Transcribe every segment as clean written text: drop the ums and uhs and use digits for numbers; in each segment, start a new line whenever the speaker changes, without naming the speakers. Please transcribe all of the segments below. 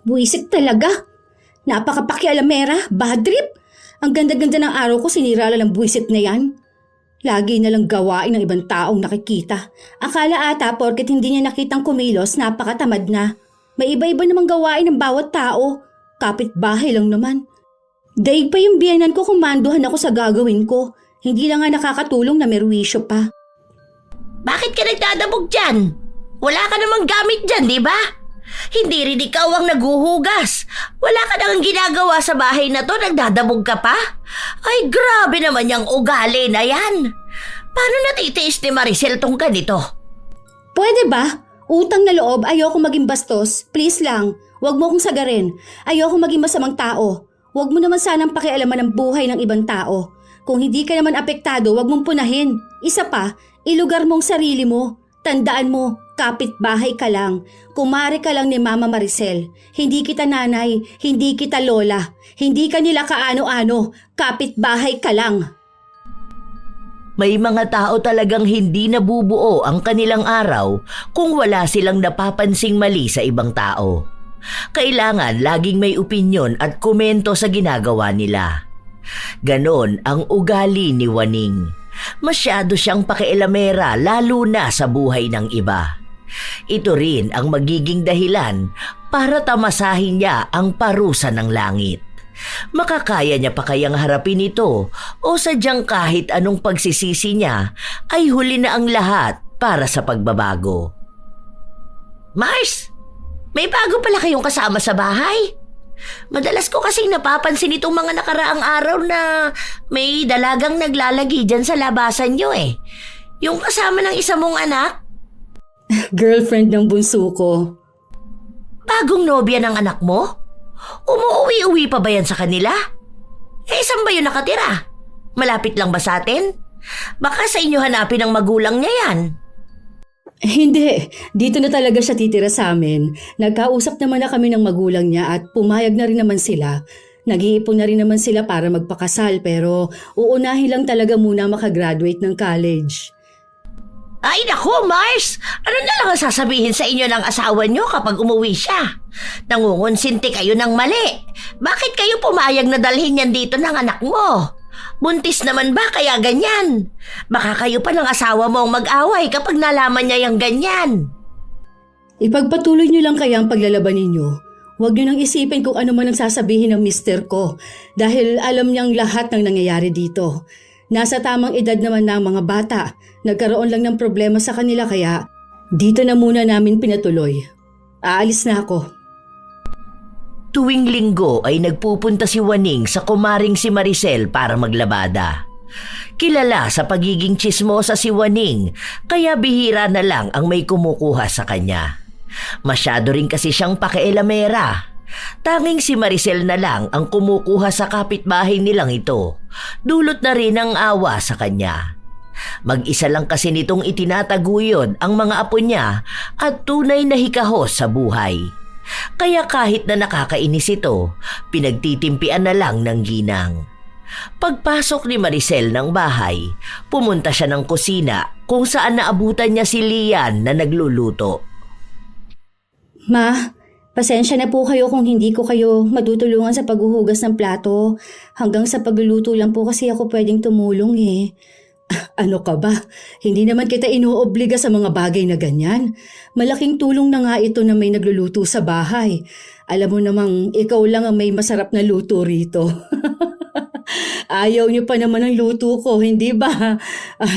Buisit talaga. Napakapakialamera, bad trip. Ang ganda-ganda ng araw ko, sinira lang ng buisit na yan. Lagi na lang gawain ng ibang taong nakikita. Akala ata porket hindi niya nakitang kumilos, napakatamad na. May iba-iba namang gawain ng bawat tao. Kapitbahay lang naman. Daig pa yung biyanan ko kung manduhan ako sa gagawin ko. Hindi lang nga nakakatulong na merwisyo pa.
Bakit ka nagdadabog dyan? Wala ka namang gamit dyan, di ba? Hindi rin ikaw ang naguhugas. Wala ka nang ginagawa sa bahay na to, nagdadabog ka pa? Ay, grabe naman yung ugali na yan. Paano natitiis ni Maricel tong ganito?
Pwede ba? Utang na loob, ayoko maging bastos. Please lang, wag mo akong sagarin. Ayoko maging masamang tao. Wag mo naman sanang pakialaman ang buhay ng ibang tao. Kung hindi ka naman apektado, wag mong punahin. Isa pa, ilugar mong sarili mo. Tandaan mo, kapitbahay ka lang. Kumare ka lang ni Mama Maricel. Hindi kita nanay, hindi kita lola. Hindi ka nila kaano-ano. Kapitbahay ka lang.
May mga tao talagang hindi nabubuo ang kanilang araw kung wala silang napapansing mali sa ibang tao. Kailangan laging may opinyon at komento sa ginagawa nila. Ganon ang ugali ni Waning. Masyado siyang pakialamera lalo na sa buhay ng iba. Ito rin ang magiging dahilan para tamasahin niya ang parusa ng langit. Makakaya niya pa kayang harapin ito o sadyang kahit anong pagsisisi niya ay huli na ang lahat para sa pagbabago. Mars, may bago pala kayong kasama sa bahay? Madalas ko kasing napapansin itong mga nakaraang araw na may dalagang naglalagi dyan sa labasan nyo eh. Yung kasama ng isa mong anak?
Girlfriend ng bunso ko.
Bagong nobya ng anak mo? Umuwi-uwi pa ba yan sa kanila? Eh, saan ba yun nakatira? Malapit lang ba sa atin? Baka sa inyo hanapin ang magulang niya yan.
Hindi, dito na talaga siya titira sa amin. Nagkausap naman na kami ng magulang niya at pumayag na rin naman sila. Nag-iipon na rin naman sila para magpakasal pero uunahin lang talaga muna makagraduate ng college.
Ay naku, Mars! Ano na lang ang sasabihin sa inyo ng asawa niyo kapag umuwi siya? Nangungonsinti kayo ng mali. Bakit kayo pumayag na dalhin yan dito ng anak mo? Buntis naman ba kaya ganyan? Baka kayo pa ng asawa mo ang mag-away kapag nalaman niya yung ganyan.
Ipagpatuloy niyo lang kaya ang paglalaban ninyo. Huwag niyo nang isipin kung ano man ang sasabihin ng mister ko dahil alam niyang lahat ng nangyayari dito. Nasa tamang edad naman na ang mga bata. Nagkaroon lang ng problema sa kanila kaya dito na muna namin pinatuloy. Aalis na ako.
Tuwing linggo ay nagpupunta si Waning sa kumaring si Maricel para maglabada. Kilala sa pagiging tsismosa si Waning kaya bihira na lang ang may kumukuha sa kanya. Masyado rin kasi siyang pakialamera. Tanging si Maricel na lang ang kumukuha sa kapitbahay nilang ito. Dulot na rin ang awa sa kanya. Mag-isa lang kasi nitong itinataguyod ang mga apo niya at tunay na hikahos sa buhay. Kaya kahit na nakakainis ito, pinagtitimpian na lang ng ginang. Pagpasok ni Maricel ng bahay, pumunta siya ng kusina kung saan naabutan niya si Lian na nagluluto.
Ma, pasensya na po kayo kung hindi ko kayo matutulungan sa paghuhugas ng plato. Hanggang sa pagluluto lang po kasi ako pwedeng tumulong eh. Ano ka ba? Hindi naman kita inuobliga sa mga bagay na ganyan. Malaking tulong na nga ito na may nagluluto sa bahay. Alam mo namang ikaw lang ang may masarap na luto rito. Ayaw niyo pa naman ang luto ko, hindi ba?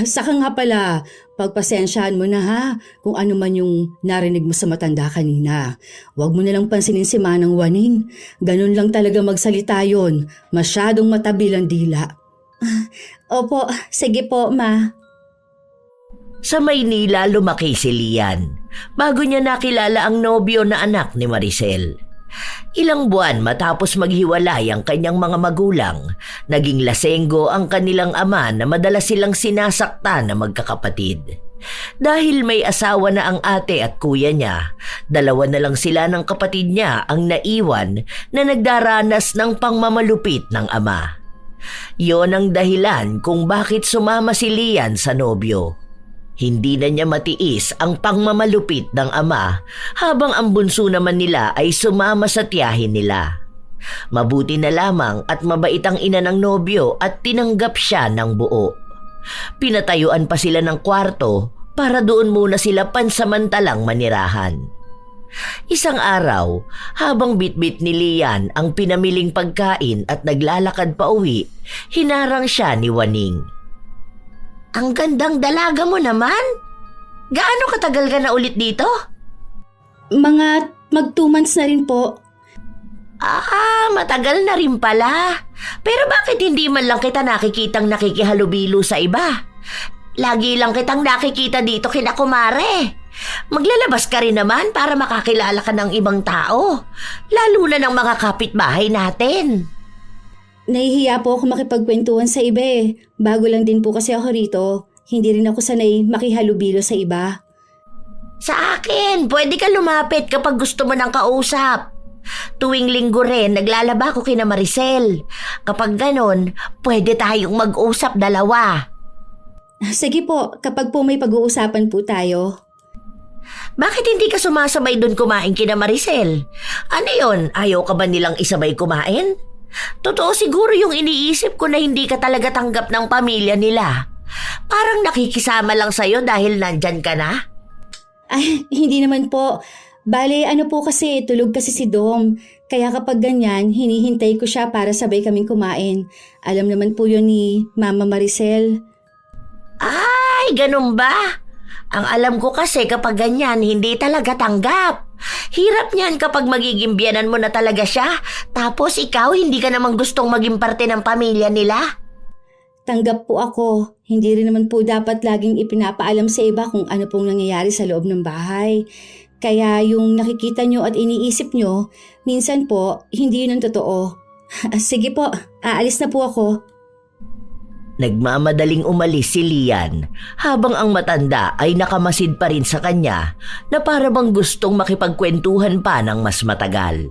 Saka nga pala, pagpasensyahan mo na ha kung ano man yung narinig mo sa matanda kanina. Huwag mo na lang pansinin si Manang Waning. Ganun lang talaga magsalita yon. Masyadong matabil ang dila. Opo, sige po, Ma.
Sa Maynila lumaki si Lian bago niya nakilala ang nobyo na anak ni Maricel. Ilang buwan matapos maghiwalay ang kanyang mga magulang, naging lasenggo ang kanilang ama na madalas silang sinasaktan na magkakapatid. Dahil may asawa na ang ate at kuya niya, dalawa na lang sila ng kapatid niya ang naiwan na nagdaranas ng pangmamalupit ng ama. Yon ang dahilan kung bakit sumama si Lian sa nobyo. Hindi na niya matiis ang pangmamalupit ng ama habang ang bunso naman nila ay sumama sa tiyahin nila. Mabuti na lamang at mabait ang ina ng nobyo at tinanggap siya ng buo. Pinatayuan pa sila ng kwarto para doon muna sila pansamantalang manirahan. Isang araw, habang bitbit ni Lian ang pinamiling pagkain at naglalakad pa uwi, hinarang siya ni Waning. Ang gandang dalaga mo naman. Gaano katagal ka na ulit dito?
Mga mag 2 months na rin po.
Matagal na rin pala. Pero bakit hindi man lang kita nakikitang nakikihalubilo sa iba? Lagi lang kitang nakikita dito kina kumare. Maglalabas ka rin naman para makakilala ka ng ibang tao. Lalo na ng mga kapitbahay natin.
Nahihiya po ako makipagkwentuhan sa iba eh. Bago lang din po kasi ako rito. Hindi rin ako sanay makihalubilo sa iba.
Sa akin, pwede ka lumapit kapag gusto mo ng kausap. Tuwing linggo rin, naglalaba ko kina Maricel. Kapag ganon, pwede tayong mag-usap dalawa.
Sige po, kapag po may pag-uusapan po tayo.
Bakit hindi ka sumasabay doon kumain kina Maricel? Ano yon? Ayaw ka ba nilang isabay kumain? Totoo siguro yung iniisip ko na hindi ka talaga tanggap ng pamilya nila. Parang nakikisama lang sa'yo dahil nandyan ka na.
Ay, hindi naman po. Bale, ano po kasi, tulog kasi si Dom. Kaya kapag ganyan, hinihintay ko siya para sabay kaming kumain. Alam naman po yun ni Mama Maricel.
Ay, ganun ba? Ang alam ko kasi kapag ganyan, hindi talaga tanggap. Hirap niyan kapag magiging biyanan mo na talaga siya, tapos ikaw hindi ka namang gustong maging parte ng pamilya nila.
Tanggap po ako. Hindi rin naman po dapat laging ipinapaalam sa iba kung ano pong nangyayari sa loob ng bahay. Kaya yung nakikita nyo at iniisip nyo, minsan po, hindi yun ang totoo. Sige po, aalis na po ako.
Nagmamadaling umalis si Lian habang ang matanda ay nakamasid pa rin sa kanya na para bang gustong makipagkwentuhan pa ng mas matagal.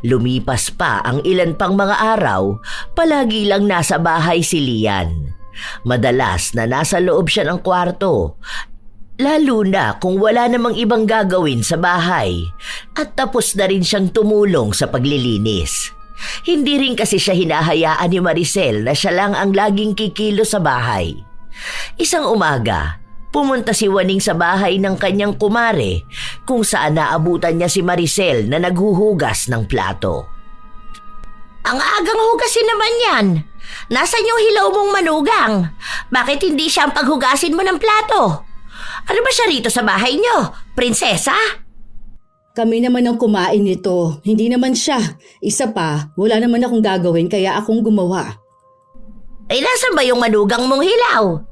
Lumipas pa ang ilan pang mga araw, palagi lang nasa bahay si Lian. Madalas na nasa loob siya ng kwarto, lalo na kung wala namang ibang gagawin sa bahay at tapos na rin siyang tumulong sa paglilinis. Hindi rin kasi siya hinahayaan ni Maricel na siya lang ang laging kikilo sa bahay. Isang umaga, pumunta si Waning sa bahay ng kanyang kumare kung saan naabutan niya si Maricel na naghuhugas ng plato. Ang agang hugasin naman yan. Nasaan yung hilaw mong manugang? Bakit hindi siya ang paghugasin mo ng plato? Ano ba siya rito sa bahay niyo? Prinsesa?
Kami naman ang kumain nito. Hindi naman siya. Isa pa, wala naman akong gagawin kaya akong gumawa.
Ay, nasan ba yung manugang mong hilaw?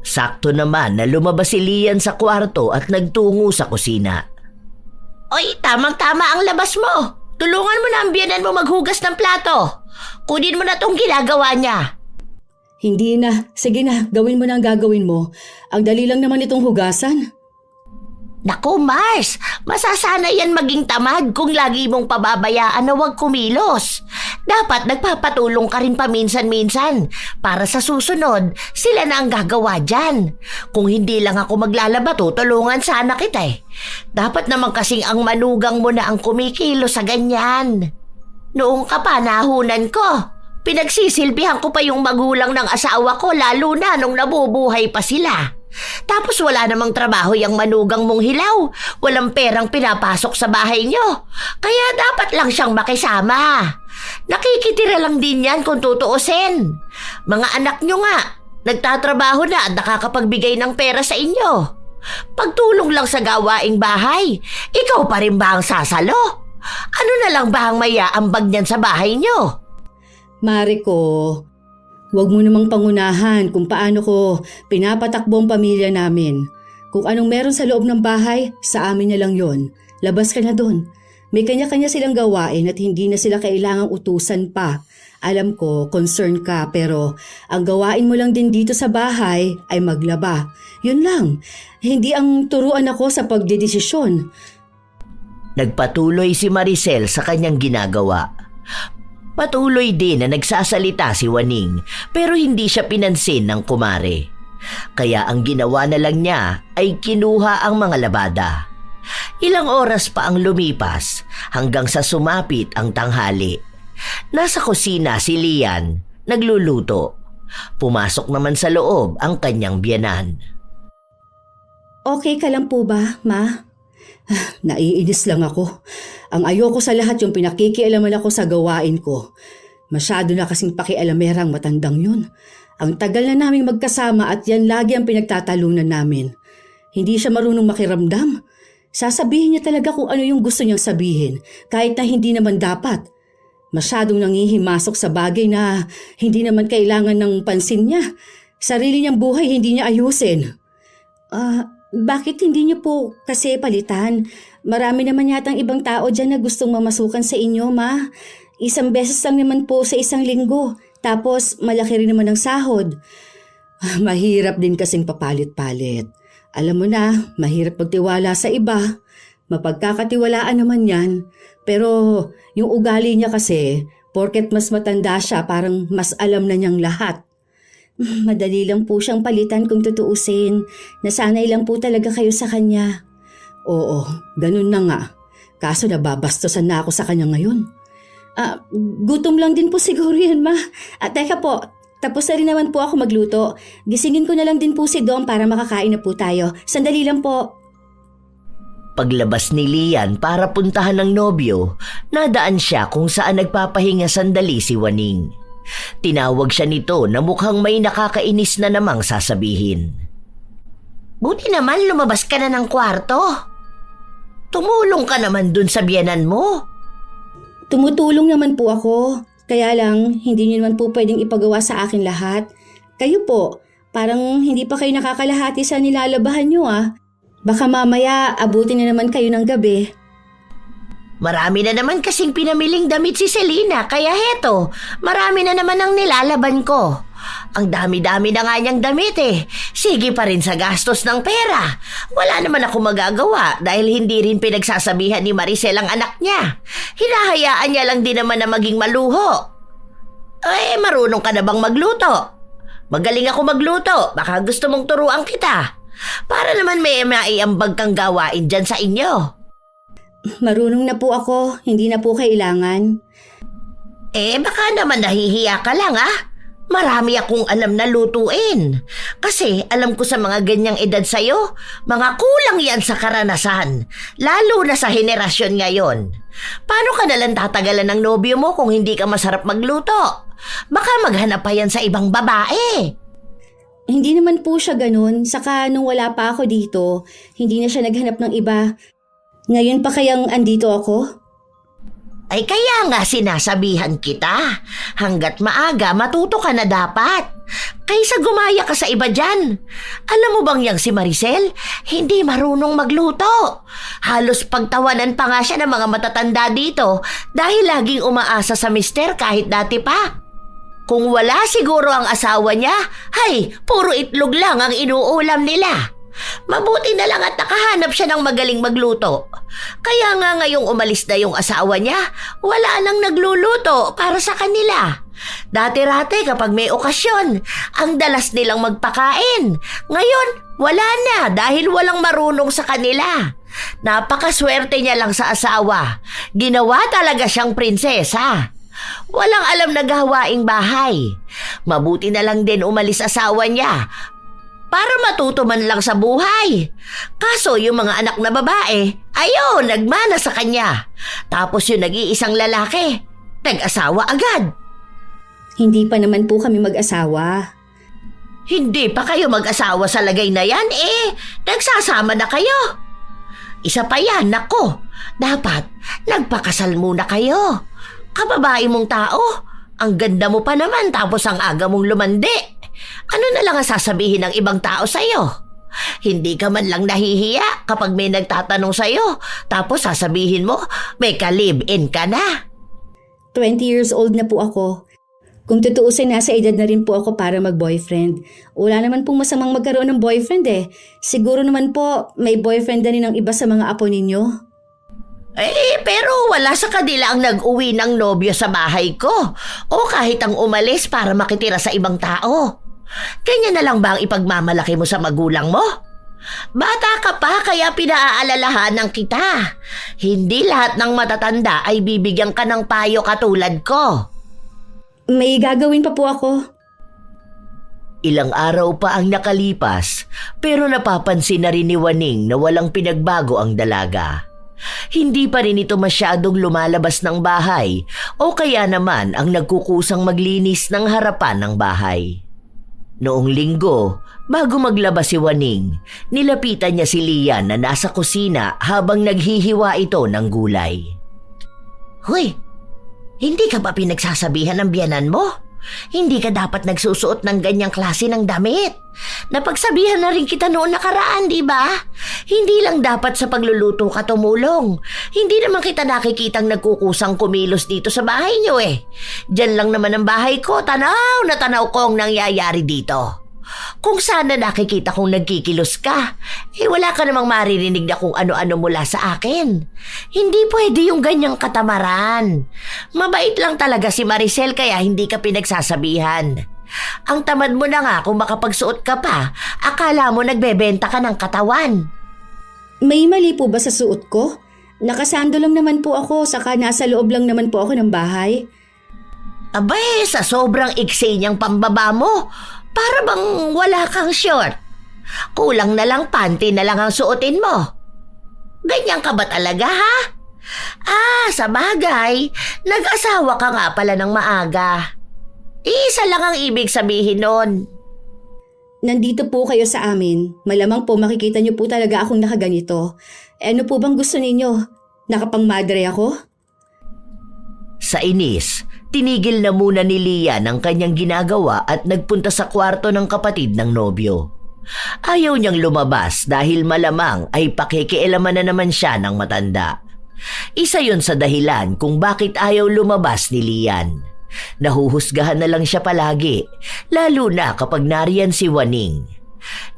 Sakto naman na lumabas si Lian sa kwarto at nagtungo sa kusina. Oy, tamang-tama ang labas mo. Tulungan mo na ang biyanan mo maghugas ng plato. Kunin mo na tong ginagawa niya.
Hindi na. Sige na, gawin mo na ang gagawin mo. Ang dali lang naman itong hugasan.
Naku, Mars, masasana yan maging tamad kung lagi mong pababayaan na huwag kumilos. Dapat nagpapatulong ka rin paminsan-minsan para sa susunod, sila na ang gagawa dyan. Kung hindi lang ako maglalaba, tutulungan sana kita eh. Dapat naman kasing ang manugang mo na ang kumikilos sa ganyan. Noong kapanahunan ko, pinagsisilbihan ko pa yung magulang ng asawa ko lalo na nung nabubuhay pa sila. Tapos wala namang trabaho yung manugang mong hilaw. Walang perang pinapasok sa bahay nyo. Kaya dapat lang siyang makisama. Nakikitira lang din yan kung tutuusin. Mga anak nyo nga, nagtatrabaho na at nakakapagbigay ng pera sa inyo. Pagtulong lang sa gawaing bahay, ikaw pa rin ba ang sasalo? Ano na lang ba ang mayaambag niyan sa bahay nyo?
Mariko, huwag mo namang pangunahan kung paano ko pinapatakbo ang pamilya namin. Kung anong meron sa loob ng bahay, sa amin na lang yon. Labas ka na doon. May kanya-kanya silang gawain at hindi na sila kailangang utusan pa. Alam ko, concern ka pero ang gawain mo lang din dito sa bahay ay maglaba. Yun lang. Hindi ang turuan ako sa pagdedesisyon.
Nagpatuloy si Maricel sa kanyang ginagawa. Patuloy din na nagsasalita si Waning pero hindi siya pinansin ng kumare. Kaya ang ginawa na lang niya ay kinuha ang mga labada. Ilang oras pa ang lumipas hanggang sa sumapit ang tanghali. Nasa kusina si Lian, nagluluto. Pumasok naman sa loob ang kanyang biyenan.
Okay ka lang po ba, Ma? Naiinis lang ako. Ang ayoko sa lahat yung pinakikialaman ako sa gawain ko. Masyado na kasing pakialamerang matandang yun. Ang tagal na naming magkasama at yan lagi ang pinagtatalunan namin. Hindi siya marunong makiramdam. Sasabihin niya talaga kung ano yung gusto niyang sabihin, kahit na hindi naman dapat. Masyadong nangihimasok sa bagay na hindi naman kailangan ng pansin niya. Sarili niyang buhay hindi niya ayusin. Bakit hindi niyo po kasi palitan? Marami naman yatang ibang tao dyan na gustong mamasukan sa inyo, Ma. Isang beses lang naman po sa isang linggo. Tapos malaki rin naman ang sahod. Mahirap din kasing papalit-palit. Alam mo na, mahirap magtiwala sa iba. Mapagkakatiwalaan naman yan. Pero yung ugali niya kasi, porket mas matanda siya, parang mas alam na niyang lahat. Madali lang po siyang palitan kung tutuusin. Nasanay lang po talaga kayo sa kanya. Oo, ganun na nga. Kaso nababastosan na ako sa kanya ngayon. Gutom lang din po siguro yan, Ma. Teka po, tapos na rin naman po ako magluto. Gisingin ko na lang din po si Dom para makakain na po tayo. Sandali lang po.
Paglabas ni Lian para puntahan ng nobyo, nadaan siya kung saan nagpapahinga sandali si Waning. Tinawag siya nito na mukhang may nakakainis na namang sasabihin. Buti naman lumabas ka na ng kwarto. Tumulong ka naman dun sa biyenan mo.
Tumutulong naman po ako. Kaya lang, hindi niyo naman po pwedeng ipagawa sa akin lahat. Kayo po, parang hindi pa kayo nakakalahati sa nilalabahan niyo Baka mamaya abutin na naman kayo ng gabi.
Marami na naman kasing pinamiling damit si Selena, kaya heto, marami na naman ang nilalaban ko. Ang dami-dami na nga niyang damit Sige pa rin sa gastos ng pera. Wala naman ako magagawa dahil hindi rin pinagsasabihan ni Maricel ang anak niya. Hinahayaan niya lang din naman na maging maluho. Marunong ka na bang magluto? Magaling ako magluto. Baka gusto mong turuan kita. Para naman may maiambag kang gawain dyan sa inyo.
Marunong na po ako. Hindi na po kailangan.
Baka naman nahihiya ka lang Marami akong alam na lutuin. Kasi alam ko sa mga ganyang edad sa'yo, mga kulang yan sa karanasan. Lalo na sa henerasyon ngayon. Paano ka nalang tatagalan ng nobyo mo kung hindi ka masarap magluto? Baka maghanap pa yan sa ibang babae.
Hindi naman po siya ganun. Saka nung wala pa ako dito, hindi na siya naghanap ng iba. Ngayon pa kayang andito ako?
Ay kaya nga sinasabihan kita, hanggat maaga matuto ka na dapat. Kaysa gumaya ka sa iba dyan. Alam mo bang yang si Maricel, hindi marunong magluto. Halos pagtawanan pa nga siya ng mga matatanda dito dahil laging umaasa sa mister kahit dati pa. Kung wala siguro ang asawa niya, puro itlog lang ang inuulam nila. Mabuti na lang at nakahanap siya ng magaling magluto. Kaya nga ngayong umalis na yung asawa niya, wala nang nagluluto para sa kanila. Dati-rate kapag may okasyon, ang dalas nilang magpakain. Ngayon, wala na dahil walang marunong sa kanila. Napakaswerte niya lang sa asawa. Ginawa talaga siyang prinsesa. Walang alam na gawaing bahay. Mabuti na lang din umalis asawa niya para matuto man lang sa buhay. Kaso yung mga anak na babae, nagmana sa kanya. Tapos yung nag-iisang lalaki, nag-asawa agad.
Hindi pa naman po kami mag-asawa.
Hindi pa kayo mag-asawa sa lagay na yan nagsasama na kayo. Isa pa yan, nako. Dapat nagpakasal muna kayo. Kababae mong tao, ang ganda mo pa naman tapos ang aga mong lumandi. Ano na lang ang sasabihin ng ibang tao sa'yo? Hindi ka man lang nahihiya kapag may nagtatanong sa'yo, tapos sasabihin mo, may ka-live-in ka na.
20 years old na po ako. Kung tutuusin, nasa edad na rin po ako para mag-boyfriend. Wala naman pong masamang magkaroon ng boyfriend Siguro naman po, may boyfriend na rin ang iba sa mga apo ninyo.
Pero wala sa kanila ang nag-uwi ng nobyo sa bahay ko o kahit ang umalis para makitira sa ibang tao. Ganyan na lang ba ang ipagmamalaki mo sa magulang mo? Bata ka pa kaya pinaaalalahanan kita. Hindi lahat ng matatanda ay bibigyan ka ng payo katulad ko.
May gagawin pa po ako.
Ilang araw pa ang nakalipas pero napapansin na rin ni Waning na walang pinagbago ang dalaga. Hindi pa rin ito masyadong lumalabas ng bahay o kaya naman ang nagkukusang maglinis ng harapan ng bahay. Noong linggo, bago maglabas si Waning, nilapitan niya si Lian na nasa kusina habang naghihiwa ito ng gulay. Hoy, hindi ka ba pinagsasabihan ng biyanan mo? Hindi ka dapat nagsusuot ng ganyang klase ng damit. Napagsabihan na rin kita noon nakaraan, di ba? Hindi lang dapat sa pagluluto ka tumulong. Hindi naman kita nakikitang nagkukusang kumilos dito sa bahay niyo eh. Diyan lang naman ang bahay ko, tanaw na tanaw ko ang nangyayari dito. Kung sana nakikita kong nagkikilos ka, wala ka namang maririnig na kung ano-ano mula sa akin. Hindi pwede yung ganyang katamaran. Mabait lang talaga si Maricel kaya hindi ka pinagsasabihan. Ang tamad mo na nga kung makapagsuot ka pa, akala mo nagbebenta ka ng katawan.
May mali po ba sa suot ko? Nakasando lang naman po ako, saka nasa loob lang naman po ako ng bahay.
Abay, sa sobrang iksi niyang pambaba mo, para bang wala kang short. Kulang na lang panty na lang ang suotin mo. Ganyan ka ba talaga, ha? Sa bagay, nag-asawa ka nga pala ng maaga. Isa lang ang ibig sabihin nun.
Nandito po kayo sa amin. Malamang po makikita niyo po talaga akong nakaganito. Ano po bang gusto ninyo? Nakapangmadre ako?
Sa inis, tinigil na muna ni Lian ang kanyang ginagawa at nagpunta sa kwarto ng kapatid ng nobyo. Ayaw niyang lumabas dahil malamang ay pakikialaman na naman siya ng matanda. Isa yon sa dahilan kung bakit ayaw lumabas ni Lian. Nahuhusgahan na lang siya palagi, lalo na kapag nariyan si Waning.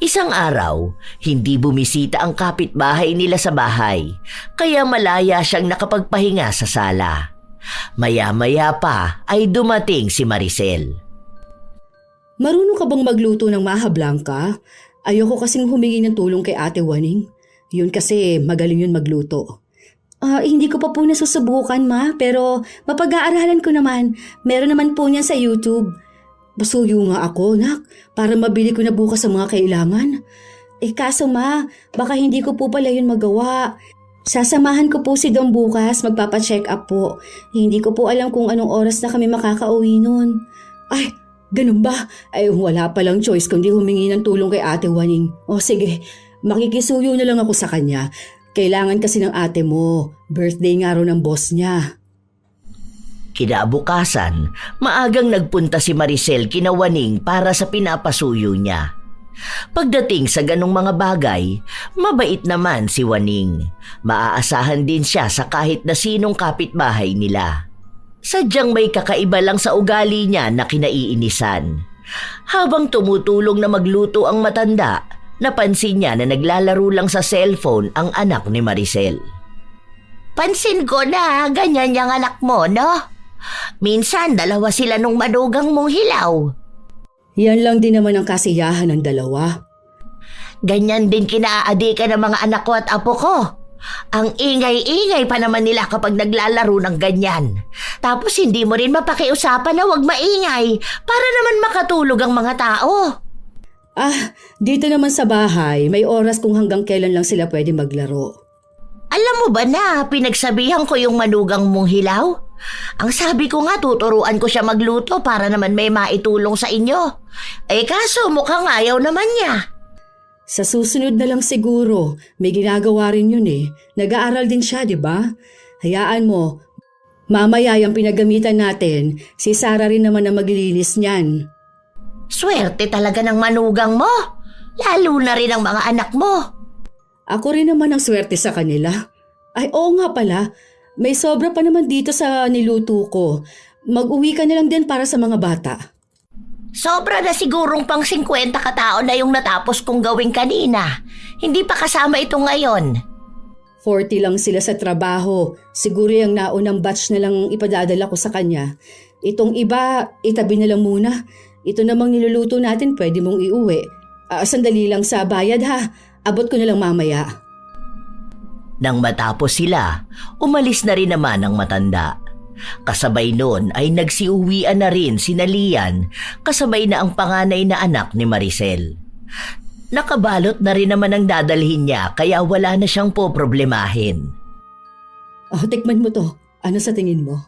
Isang araw, hindi bumisita ang kapitbahay nila sa bahay, kaya malaya siyang nakapagpahinga sa sala. Maya-maya pa ay dumating si Maricel.
Marunong ka bang magluto ng maha blanca? Ayoko kasing humingi ng tulong kay Ate Waning. Yun kasi magaling yun magluto. Hindi ko pa po nasusubukan, Ma, pero mapag-aaralan ko naman. Meron naman po niyan sa YouTube. Basuyo nga ako, nak, para mabili ko na bukas ang mga kailangan. Kaso Ma, baka hindi ko po pala yun magawa. Sasamahan ko po si Dom bukas, magpapacheck up po. Hindi ko po alam kung anong oras na kami makakauwi nun. Ay, ganun ba? Wala palang choice kundi humingi ng tulong kay Ate Waning. Sige, makikisuyo na lang ako sa kanya. Kailangan kasi ng ate mo. Birthday nga raw ng boss niya.
Kinabukasan, maagang nagpunta si Maricel kina Waning para sa pinapasuyo niya. Pagdating sa ganong mga bagay, mabait naman si Waning. Maaasahan din siya sa kahit na sinong kapitbahay nila. Sadyang may kakaiba lang sa ugali niya na kinaiinisan. Habang tumutulong na magluto ang matanda, napansin niya na naglalaro lang sa cellphone ang anak ni Maricel. Pansin ko na ganyan yung anak mo, no? Minsan dalawa sila nung manugang mong hilaw.
Yan lang din naman ang kasiyahan ng dalawa.
Ganyan din kinaadikan ng mga anak ko at apo ko. Ang ingay-ingay pa naman nila kapag naglalaro ng ganyan. Tapos hindi mo rin mapakiusapan na huwag maingay para naman makatulog ang mga tao.
Dito naman sa bahay, may oras kung hanggang kailan lang sila pwede maglaro.
Alam mo ba na pinagsabihan ko yung manugang mong hilaw? Ang sabi ko nga tuturuan ko siya magluto para naman may maitulong sa inyo. Kaso mukhang ayaw naman niya.
Sa susunod na lang siguro, may ginagawa rin yun eh. Nag-aaral din siya, di ba? Hayaan mo, mamaya yung pinagamitan natin, si Sarah rin naman ang maglilinis niyan.
Swerte talaga ng manugang mo, lalo na rin ang mga anak mo.
Ako rin naman ang swerte sa kanila. Oo nga pala, may sobra pa naman dito sa niluto ko. Mag-uwi ka na lang din para sa mga bata.
Sobra na sigurong pang 50 katao na yung natapos kong gawin kanina. Hindi pa kasama ito ngayon.
40 lang sila sa trabaho. Siguro yung naunang batch na lang ipadadala ko sa kanya. Itong iba, itabi na lang muna. Ito namang niluluto natin pwede mong iuwi. Sandali lang sa bayad ha. Abot ko na lang mamaya.
Nang matapos sila, umalis na rin naman ang matanda. Kasabay noon ay nagsiuwian na rin si Lian kasabay na ang panganay na anak ni Maricel. Nakabalot na rin naman ang dadalhin niya kaya wala na siyang poproblemahin.
Tikman mo to. Ano sa tingin mo?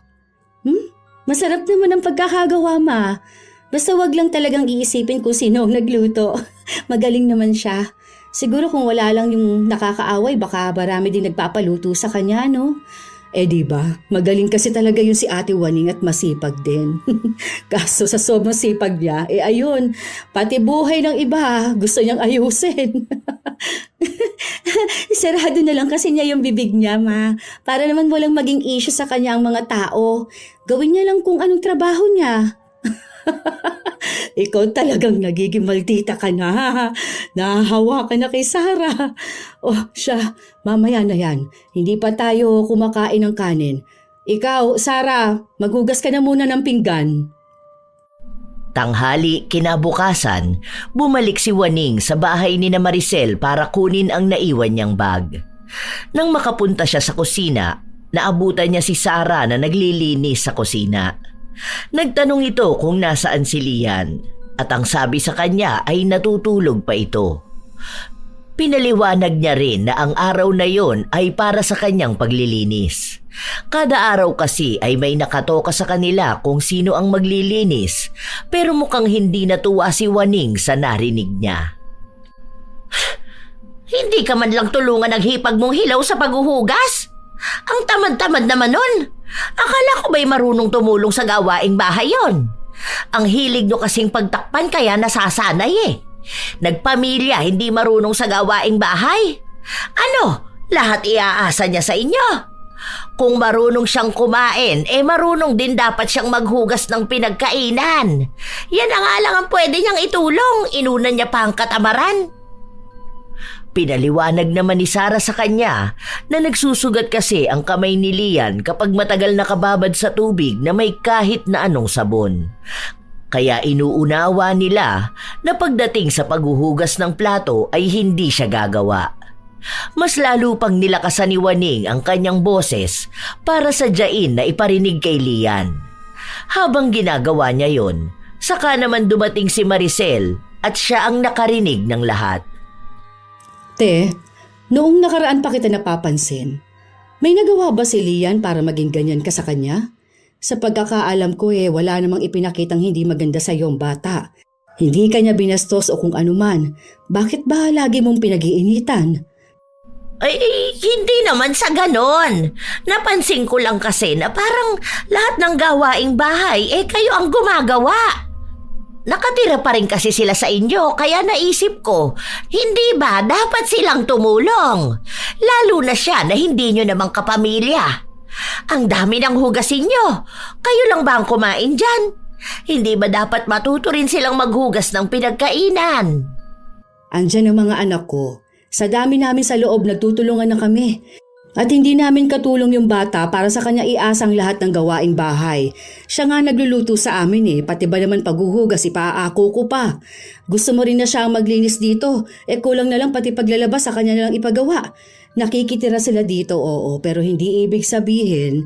Masarap naman ang pagkakagawa, ma. Basta wag lang talagang iisipin kung sino ang nagluto. Magaling naman siya. Siguro kung wala lang yung nakakaaway, baka marami din nagpapaluto sa kanya, no? Diba? Magaling kasi talaga yun si Ate Waning at masipag din. Kaso sa sobrang sipag niya, ayun, pati buhay ng iba, gusto niyang ayusin. Sarado na lang kasi niya yung bibig niya, ma. Para naman walang maging issue sa kanya ang mga tao. Gawin niya lang kung anong trabaho niya. Ikaw talagang nagiging maldita ka na. Nahahawa ka na kay Sarah. Siya, mamaya na yan. Hindi pa tayo kumakain ng kanin. Ikaw, Sarah, maghugas ka na muna ng pinggan.
Tanghali kinabukasan, bumalik si Waning sa bahay ni na Maricel para kunin ang naiwan niyang bag. Nang makapunta siya sa kusina, naabutan niya si Sarah na naglilinis sa kusina. Nagtanong ito kung nasaan si Lian at ang sabi sa kanya ay natutulog pa ito. Pinaliwanag niya rin na ang araw na yon ay para sa kanyang paglilinis. Kada araw kasi ay may nakatoka sa kanila kung sino ang maglilinis pero mukhang hindi natuwa si Waning sa narinig niya. Hindi ka man lang tulungan ng hipag mong hilaw sa paghuhugas? Ang tamad-tamad naman nun. Akala ko ba'y marunong tumulong sa gawaing bahay yon? Ang hilig nyo kasing pagtakpan kaya nasasanay eh. Nagpamilya hindi marunong sa gawaing bahay. Ano? Lahat iaasa niya sa inyo? Kung marunong siyang kumain, marunong din dapat siyang maghugas ng pinagkainan. Yan ang nga ang pwede niyang itulong. Inuna niya pa ang katamaran. Pinaliwanag naman ni Sarah sa kanya na nagsusugat kasi ang kamay ni Lian kapag matagal nakababad sa tubig na may kahit na anong sabon. Kaya inuunawa nila na pagdating sa paghuhugas ng plato ay hindi siya gagawa. Mas lalo pang nilakasan ni Waning ang kanyang boses para sadyain na iparinig kay Lian. Habang ginagawa niya yon, saka naman dumating si Maricel at siya ang nakarinig ng lahat.
Te, noong nakaraan pa kita napapansin, may nagawa ba si Lian para maging ganyan ka sa kanya? Sa pagkakaalam ko wala namang ipinakitang hindi maganda sa iyong bata. Hindi ka niya binastos o kung anuman. Bakit ba lagi mong pinag-iinitan?
Ay, hindi naman sa ganon. Napansin ko lang kasi na parang lahat ng gawaing bahay kayo ang gumagawa. Nakatira pa rin kasi sila sa inyo kaya naisip ko, hindi ba dapat silang tumulong? Lalo na siya na hindi nyo namang kapamilya. Ang dami ng hugasin nyo. Kayo lang ba ang kumain dyan? Hindi ba dapat matuto rin silang maghugas ng pinagkainan?
Andyan ang mga anak ko. Sa dami namin sa loob nagtutulungan na kami. At hindi namin katulong yung bata para sa kanya iasang lahat ng gawaing bahay. Siya nga nagluluto sa amin pati ba naman paghuhugas ipaako ko pa. Gusto mo rin na siya ang maglinis dito, kulang na lang pati paglalabas sa kanya na lang ipagawa. Nakikitira sila dito, oo, pero hindi ibig sabihin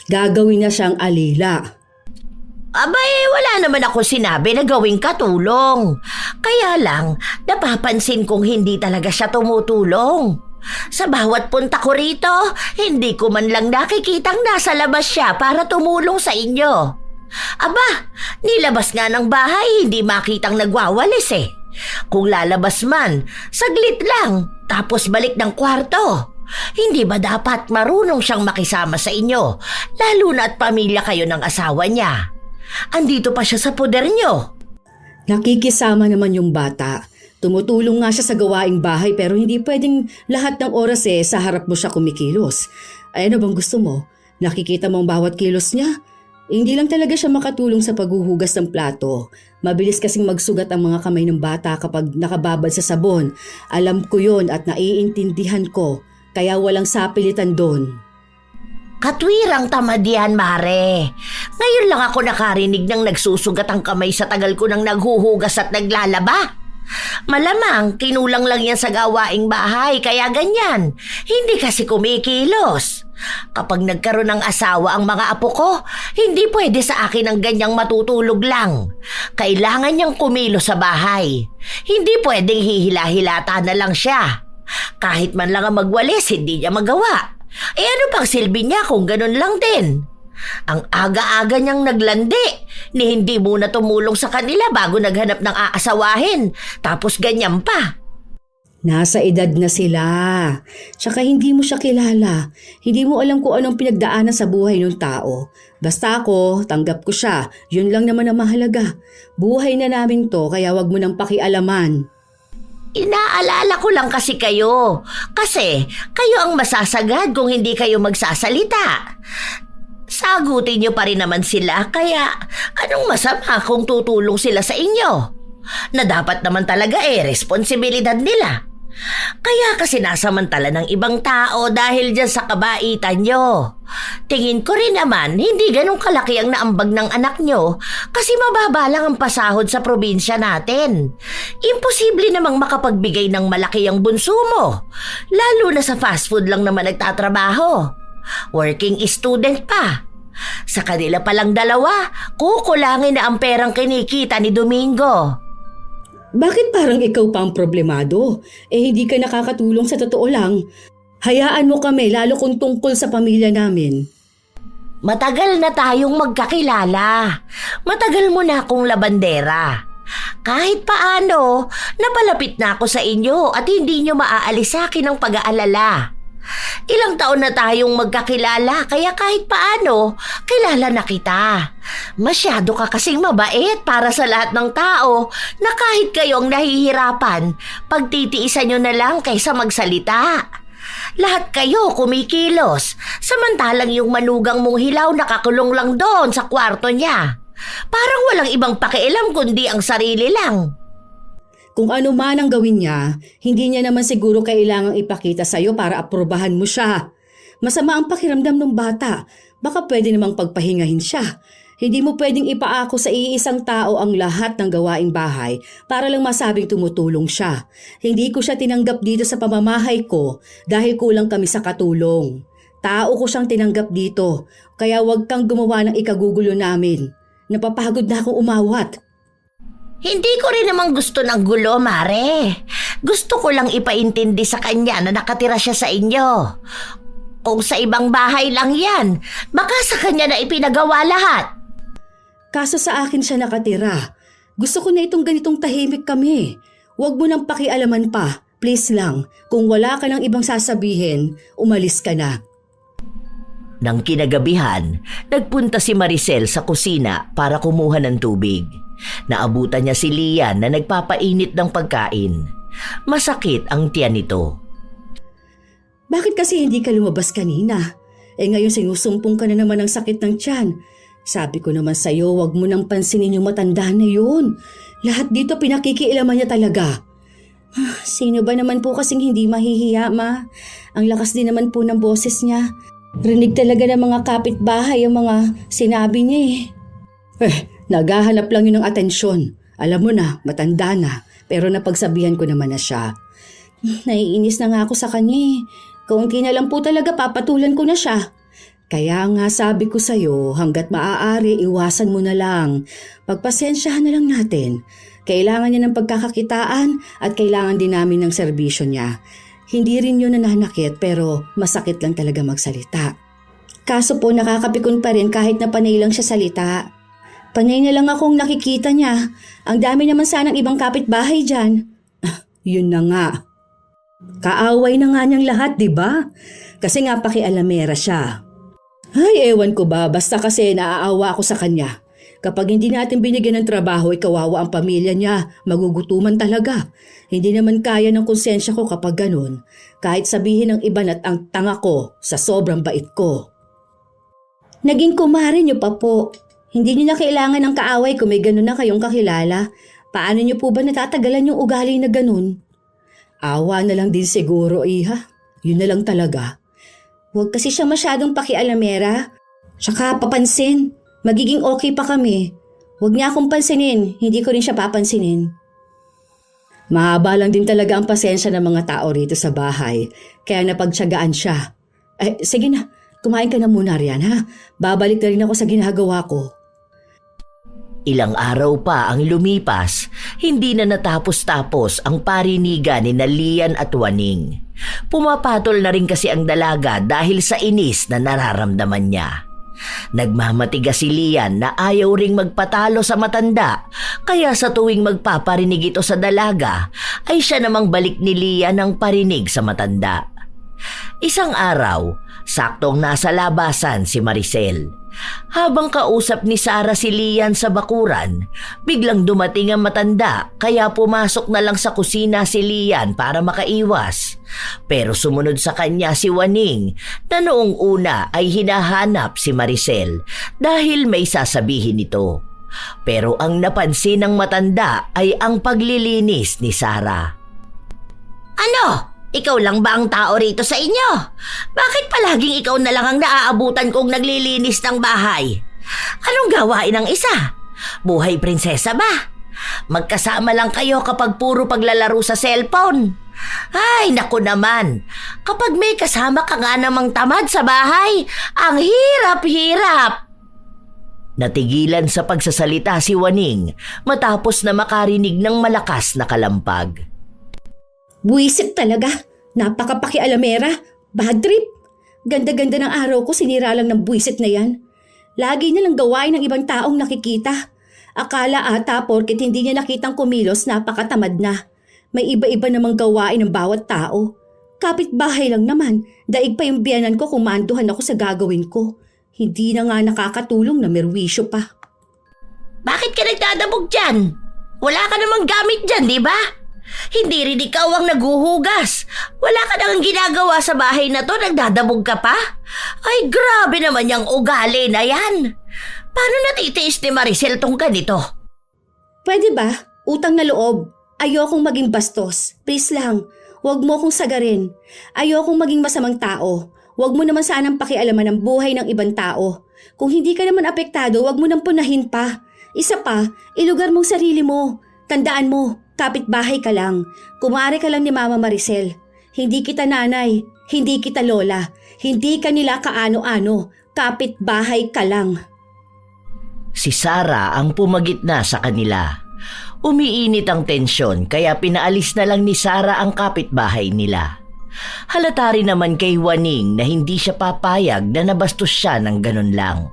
gagawin na siyang alila.
Abay, wala naman ako sinabi na gawing katulong. Kaya lang, napapansin kong hindi talaga siya tumutulong. Sa bawat punta ko rito, hindi ko man lang nakikitang nasa labas siya para tumulong sa inyo. Aba, nilabas nga ng bahay, hindi makitang nagwawalis Kung lalabas man, saglit lang, tapos balik ng kwarto. Hindi ba dapat marunong siyang makisama sa inyo, lalo na at pamilya kayo ng asawa niya? Andito pa siya sa poder niyo.
Nakikisama naman yung bata. Tumutulong nga siya sa gawaing bahay pero hindi pwedeng lahat ng oras sa harap mo siya kumikilos. Ano bang gusto mo? Nakikita mo ang bawat kilos niya? Hindi lang talaga siya makatulong sa paghuhugas ng plato. Mabilis kasing magsugat ang mga kamay ng bata kapag nakababad sa sabon. Alam ko yon at naiintindihan ko, kaya walang sapilitan doon.
Katwirang tamad yan, Mare. Ngayon lang ako nakarinig ng nagsusugat ang kamay sa tagal ko nang naghuhugas at naglalaba. Malamang kinulang lang yan sa gawaing bahay, kaya ganyan. Hindi kasi kumikilos. Kapag nagkaroon ng asawa ang mga apo ko, hindi pwede sa akin ang ganyang matutulog lang. Kailangan niyang kumilos sa bahay. Hindi pwedeng hihila-hilata na lang siya. Kahit man lang ang magwalis, hindi niya magawa. Ano pang silbi niya kung ganun lang din? Ang aga-aga niyang naglandi, ni hindi muna tumulong sa kanila bago naghanap ng aasawahin. Tapos ganyan pa.
Nasa edad na sila. Tsaka hindi mo siya kilala. Hindi mo alam kung anong pinagdaanan sa buhay ng tao. Basta ako, tanggap ko siya. Yun lang naman ang mahalaga. Buhay na namin to, kaya wag mo nang pakialaman.
Inaalala ko lang kasi kayo. Kasi kayo ang masasagad kung hindi kayo magsasalita. Sagutin niyo pa rin naman sila, kaya anong masama kung tutulong sila sa inyo? Na dapat naman talaga responsibilidad nila. Kaya kasi nasamantala ng ibang tao dahil dyan sa kabaitan nyo. Tingin ko rin naman hindi ganun kalaki ang naambag ng anak nyo kasi mababa lang ang pasahod sa probinsya natin. Imposible namang makapagbigay ng malaki ang bunso mo. Lalo na sa fast food lang naman nagtatrabaho. Working student pa. Sa kanila palang dalawa, kukulangin na ang perang kinikita ni Domingo.
Bakit parang ikaw pa ang problemado? Hindi ka nakakatulong sa totoo lang. Hayaan mo kami lalo kung tungkol sa pamilya namin.
Matagal na tayong magkakilala. Matagal mo na akong labandera. Kahit paano, napalapit na ako sa inyo at hindi nyo maaalis sa akin ang pag-aalala. Ilang taon na tayong magkakilala kaya kahit paano, kilala na kita. Masyado ka kasing mabait para sa lahat ng tao na kahit kayong nahihirapan, pagtitiisan nyo na lang kaysa magsalita. Lahat kayo kumikilos, samantalang yung manugang mong hilaw nakakulong lang doon sa kwarto niya. Parang walang ibang pakialam kundi ang sarili lang.
Kung ano man ang gawin niya, hindi niya naman siguro kailangang ipakita sa'yo para aprobahan mo siya. Masama ang pakiramdam ng bata. Baka pwede namang pagpahingahin siya. Hindi mo pwedeng ipaako sa iisang tao ang lahat ng gawaing bahay para lang masabing tumutulong siya. Hindi ko siya tinanggap dito sa pamamahay ko dahil kulang kami sa katulong. Tao ko siyang tinanggap dito, kaya huwag kang gumawa ng ikagugulo namin. Napapagod na akong umawat.
Hindi ko rin naman gusto ng gulo, Mare. Gusto ko lang ipaintindi sa kanya na nakatira siya sa inyo. Kung sa ibang bahay lang yan, baka sa kanya na ipinagawa lahat.
Kaso sa akin siya nakatira. Gusto ko na itong ganitong tahimik kami. Huwag mo nang pakialaman pa. Please lang, kung wala ka ng ibang sasabihin, umalis ka na.
Nang kinagabihan, nagpunta si Maricel sa kusina para kumuha ng tubig. Naabutan niya si Lian na nagpapainit ng pagkain. Masakit ang tiyan nito.
Bakit kasi hindi ka lumabas kanina? Ngayon sinusumpong ka na naman ng sakit ng tiyan. Sabi ko naman sa'yo, wag mo nang pansinin yung matanda na yun. Lahat dito pinakikialaman niya talaga. Sino ba naman po kasing hindi mahihiya, ma? Ang lakas din naman po ng boses niya. Rinig talaga ng mga kapitbahay ang mga sinabi niya naghahanap lang yun ng atensyon. Alam mo na, matanda na, pero napagsabihan ko naman na siya. Naiinis na nga ako sa kanya. Kaunti na lang po talaga papatulan ko na siya. Kaya nga sabi ko sa'yo, hanggat maaari iwasan mo na lang. Pagpasensyahan na lang natin. Kailangan niya ng pagkakakitaan at kailangan din namin ng serbisyo niya. Hindi rin yun nananakit pero masakit lang talaga magsalita. Kaso po nakakapikon pa rin kahit na panay lang siya salita. Panay na lang akong nakikita niya. Ang dami naman sanang ibang kapitbahay dyan. Yun na nga. Kaaway na nga niyang lahat, di ba? Kasi nga pakialamera siya. Ay, ewan ko ba, basta kasi naaawa ako sa kanya. Kapag hindi natin binigyan ng trabaho, kawawa ang pamilya niya, magugutuman talaga. Hindi naman kaya ng konsensya ko kapag ganun. Kahit sabihin ng iba na't ang tanga ko sa sobrang bait ko. Naging kumare niyo pa po. Hindi niyo na kailangan ng kaaway kung may ganun na kayong kakilala. Paano niyo po ba natatagalan yung ugali na ganun? Awa na lang din siguro, iha. Yun na lang talaga. Huwag kasi siya masyadong pakialamera. Tsaka papansin, magiging okay pa kami. Huwag niya akong pansinin, hindi ko rin siya papansinin. Mahaba lang din talaga ang pasensya ng mga tao rito sa bahay, kaya napagtiyagaan siya. Sige na, kumain ka na muna riyan ha. Babalik na rin ako sa ginagawa ko.
Ilang araw pa ang lumipas, hindi na natapos-tapos ang parinigan ni Lian at Waning. Pumapatol na rin kasi ang dalaga dahil sa inis na nararamdaman niya. Nagmamatigas si Lian na ayaw ring magpatalo sa matanda, kaya sa tuwing magpaparinig ito sa dalaga, ay siya namang balik ni Lian ang parinig sa matanda. Isang araw, saktong nasa labasan si Maricel. Habang kausap ni Sarah si Lian sa bakuran, biglang dumating ang matanda kaya pumasok na lang sa kusina si Lian para makaiwas. Pero sumunod sa kanya si Waning na noong una ay hinahanap si Maricel dahil may sasabihin ito. Pero ang napansin ng matanda ay ang paglilinis ni Sarah. Ano? Ikaw lang ba ang tao rito sa inyo? Bakit palaging ikaw na lang ang naaabutan kong naglilinis ng bahay? Anong gawain ng isa? Buhay prinsesa ba? Magkasama lang kayo kapag puro paglalaro sa cellphone. Ay, naku naman. Kapag may kasama ka nga namang tamad sa bahay, ang hirap-hirap. Natigilan sa pagsasalita si Waning matapos na makarinig ng malakas na kalampag.
Buwisit talaga. Napakapakialamera. Bad trip. Ganda-ganda ng araw ko, sinira lang ng buwisit na yan. Lagi nilang gawain ng ibang taong nakikita. Akala ata porket hindi niya nakitang kumilos, napakatamad na. May iba-iba namang gawain ng bawat tao. Kapitbahay lang naman, daig pa yung biyanan ko kung maanduhan ako sa gagawin ko. Hindi na nga nakakatulong na merwisyo pa. Bakit ka nagdadabog dyan? Wala ka namang gamit dyan, di ba? Hindi rin ikaw ang naguhugas. Wala ka nang ginagawa sa bahay na to, nagdadabog ka pa? Ay, grabe naman yung ugali na yan. Paano natitiis ni Maricel tong ganito? Pwede ba? Utang na loob. Ayokong maging bastos. Please lang, huwag mo akong sagarin. Ayokong maging masamang tao. Huwag mo naman sanang pakialaman ang buhay ng ibang tao. Kung hindi ka naman apektado, huwag mo nang punahin pa. Isa pa, ilugar mong sarili mo. Tandaan mo, kapitbahay ka lang. Kumare ka lang ni Mama Maricel. Hindi kita nanay, hindi kita lola, hindi ka nila kaano-ano. Kapitbahay ka lang.
Si Sarah ang pumagitna sa kanila. Umiinit ang tensyon kaya pinaalis na lang ni Sarah ang kapitbahay nila. Halata rin naman kay Waning na hindi siya papayag na nabastos siya ng ganun lang.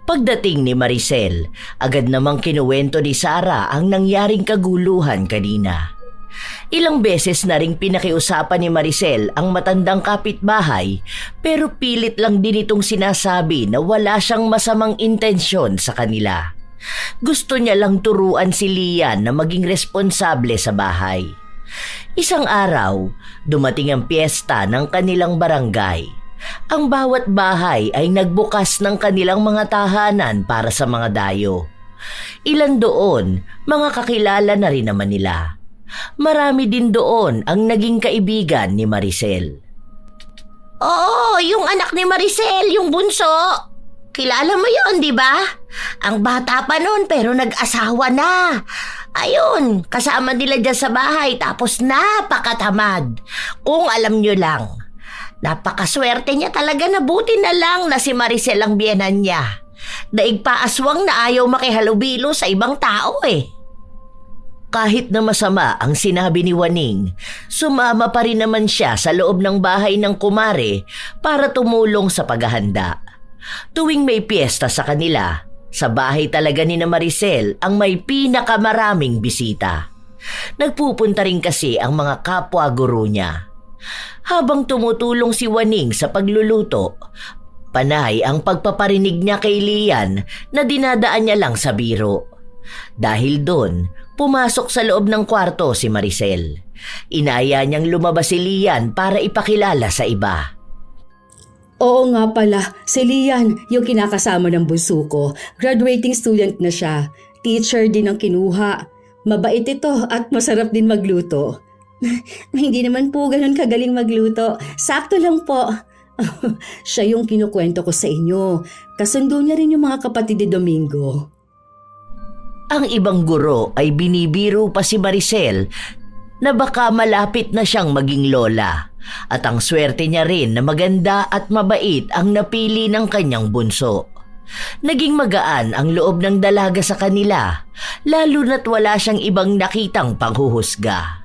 Pagdating ni Maricel, agad namang kinuwento ni Sarah ang nangyaring kaguluhan kanina. Ilang beses na ring pinakiusapan ni Maricel ang matandang kapitbahay pero pilit lang din itong sinasabi na wala siyang masamang intensyon sa kanila. Gusto niya lang turuan si Lian na maging responsable sa bahay. Isang araw, dumating ang piyesta ng kanilang barangay. Ang bawat bahay ay nagbukas ng kanilang mga tahanan para sa mga dayo. Ilan doon, mga kakilala na rin naman nila. Marami din doon ang naging kaibigan ni Maricel. Oo, yung anak ni Maricel, yung bunso. Kilala mo yon, di ba? Ang bata pa noon pero nag-asawa na. Ayun, kasama nila dyan sa bahay tapos napakatamad. Kung alam nyo lang. Napakaswerte niya talaga na buti na lang na si Maricel ang biyenan niya. Daig pa aswang na ayaw makihalubilo sa ibang tao eh. Kahit na masama ang sinabi ni Waning, sumama pa rin naman siya sa loob ng bahay ng kumare para tumulong sa paghahanda. Tuwing may piyesta sa kanila, sa bahay talaga ni na Maricel ang may pinakamaraming bisita. Nagpupunta rin kasi ang mga kapwa guro niya. Habang tumutulong si Waning sa pagluluto, panay ang pagpaparinig niya kay Lian na dinadaan niya lang sa biro. Dahil doon, pumasok sa loob ng kwarto si Maricel. Inaya niyang lumabas si Lian para ipakilala sa iba.
Oo nga pala, si Lian, yung kinakasama ng bunso ko. Graduating student na siya. Teacher din ang kinuha. Mabait ito at masarap din magluto. Hindi naman po ganun kagaling magluto. Sakto lang po. Siya yung kinukwento ko sa inyo. Kasundo niya rin yung mga kapatid ni Domingo.
Ang ibang guro ay binibiro pa si Maricel na baka malapit na siyang maging lola. At ang swerte niya rin na maganda at mabait ang napili ng kanyang bunso. Naging magaan ang loob ng dalaga sa kanila, lalo na't wala siyang ibang nakitang panghuhusga.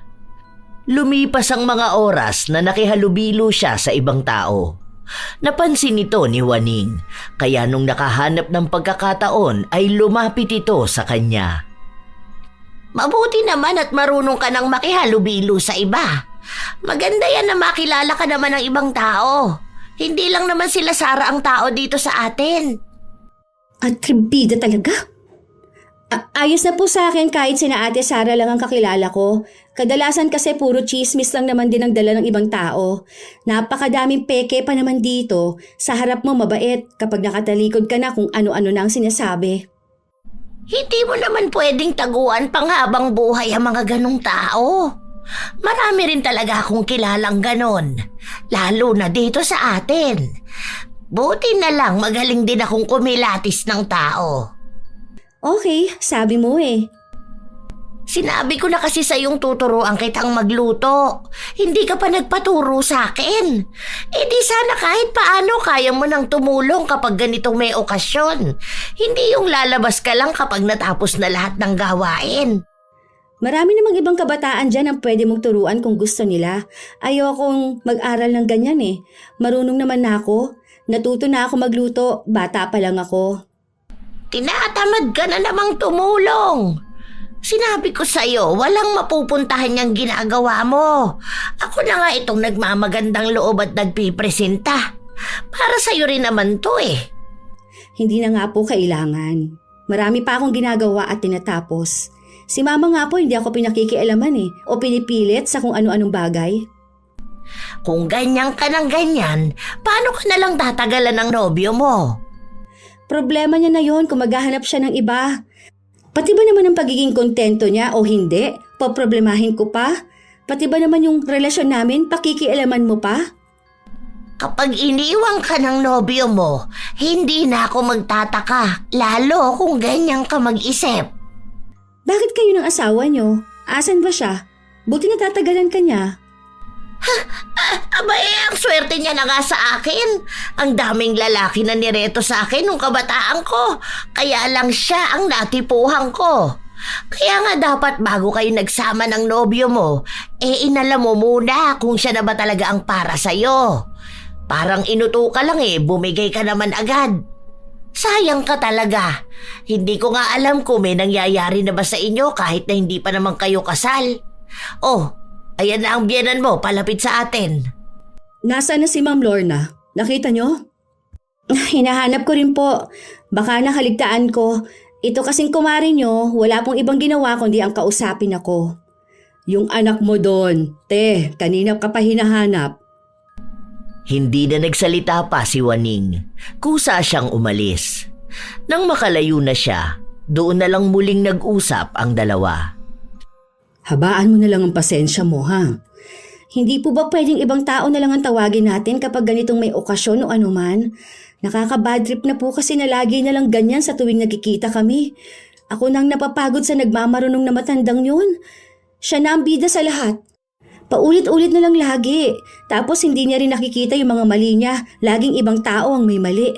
Lumipas ang mga oras na nakihalubilo siya sa ibang tao. Napansin ito ni Waning, kaya nung nakahanap ng pagkakataon ay lumapit ito sa kanya. Mabuti naman at marunong ka nang makihalubilo sa iba. Maganda yan na makilala ka naman ng ibang tao. Hindi lang naman sila Sara ang tao dito sa atin.
Atribida talaga. Ayos na po sa akin kahit sina Ate Sara lang ang kakilala ko. Kadalasan kasi puro chismis lang naman din ang dala ng ibang tao. Napakadaming peke pa naman dito. Sa harap mo mabait kapag nakatalikod ka na kung ano-ano na ang sinasabi.
Hindi mo naman pwedeng taguan panghabang buhay ang mga ganong tao. Marami rin talaga akong kilalang ganon, lalo na dito sa atin. Buti na lang magaling din akong kumilatis ng tao.
Okay, sabi mo eh.
Sinabi ko na kasi sa iyong tuturuan kitang magluto. Hindi ka pa nagpaturo sa akin. Eh di sana kahit paano kaya mo nang tumulong kapag ganitong may okasyon. Hindi yung lalabas ka lang kapag natapos na lahat ng gawain.
Marami namang ibang kabataan dyan ang pwede mong turuan kung gusto nila. Ayokong mag-aral ng ganyan eh. Marunong naman na ako. Natuto na ako magluto. Bata pa lang ako.
Tinatamad ka na namang tumulong. Sinabi ko sa'yo, walang mapupuntahan niyang ginagawa mo. Ako na nga itong nagmamagandang loob at nagpipresenta. Para sa'yo rin naman to eh.
Hindi na nga po kailangan. Marami pa akong ginagawa at tinatapos. Si mama nga po hindi ako pinakikialaman eh o pinipilit sa kung ano-anong bagay.
Kung ganyan ka ng ganyan, paano ka nalang tatagalan ng nobyo mo?
Problema niya na yon kung maghahanap siya ng iba. Pati ba naman ang pagiging kontento niya o hindi? Poproblemahin ko pa? Pati ba naman yung relasyon namin, pakikialaman mo pa?
Kapag iniwang ka ng nobyo mo, hindi na ako magtataka, lalo kung ganyan ka mag-isip.
Bakit kayo ng asawa niyo? Asan ba siya? Buti natatagalan ka niya.
Abay, ang swerte niya na nga sa akin. Ang daming lalaki na nireto sa akin nung kabataan ko. Kaya lang siya ang natipuhan ko. Kaya nga dapat bago kayo nagsama ng nobyo mo, inalam mo muna kung siya na ba talaga ang para sa'yo. Parang inuto ka lang bumigay ka naman agad. Sayang ka talaga. Hindi ko nga alam kung may nangyayari na ba sa inyo kahit na hindi pa naman kayo kasal. Oh, ayan na ang biyenan mo, palapit sa atin.
Nasaan na si Ma'am Lorna? Nakita niyo? Hinahanap ko rin po. Baka nakaligtaan ko. Ito kasing kumari niyo, wala pong ibang ginawa kundi ang kausapin ako. Yung anak mo doon, kanina ka pa hinahanap.
Hindi na nagsalita pa si Waning. Kusa siyang umalis. Nang makalayo na siya, doon na lang muling nag-usap ang dalawa.
Habaan mo na lang ang pasensya mo, ha? Hindi po ba pwedeng ibang tao na lang ang tawagin natin kapag ganitong may okasyon o anuman? Nakaka-bad trip na po kasi na lagi na lang ganyan sa tuwing nagkikita kami. Ako nang napapagod sa nagmamarunong na matandang yun. Siya na ang bida sa lahat. Paulit-ulit na lang lagi. Tapos hindi niya rin nakikita yung mga mali niya. Laging ibang tao ang may mali.